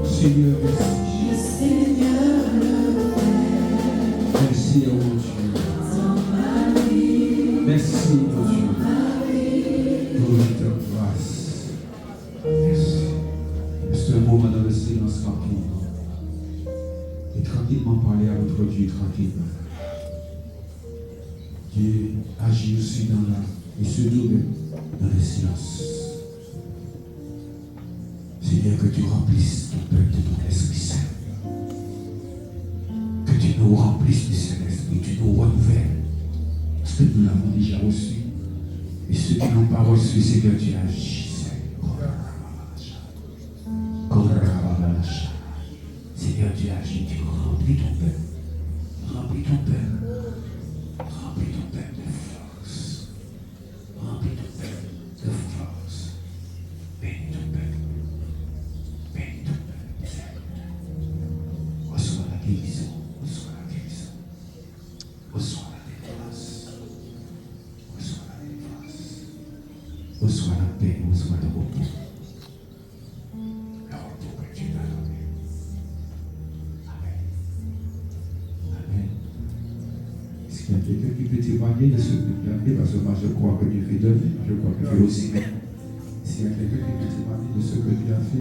Seigneur, merci à mon Dieu. Merci mon Dieu pour ta grâce. Merci. C'est un moment dans le silence tranquillement. Et tranquillement parler à notre Dieu tranquillement. Dieu agit aussi dans la et se domaine dans le silence. Seigneur, que tu remplisses ton peuple de ton Esprit Saint. Que tu nous remplisses du Saint-Esprit, tu nous renouvelles. Parce que nous l'avons déjà reçu. Et ceux qui n'ont pas reçu, Seigneur, tu agis. Seigneur, tu agis, tu remplis ton peuple. Remplis ton peuple. Remplis ton peuple de force. Remplis ton peuple de force. Bénis ton peuple. Bénis ton peuple. Reçois la guérison. Reçois la guérison. Reçois la délivrance. Reçois la délivrance. Reçois la paix. Reçois le repos. Le repos que tu m'as donné. Amen. Amen. Est-ce qu'il y a quelqu'un qui peut témoigner de ce que tu as fait? Parce que moi je crois que tu fais de vie. Je crois que tu fais aussi. S'il y a quelqu'un qui peut témoigner de ce que tu as fait.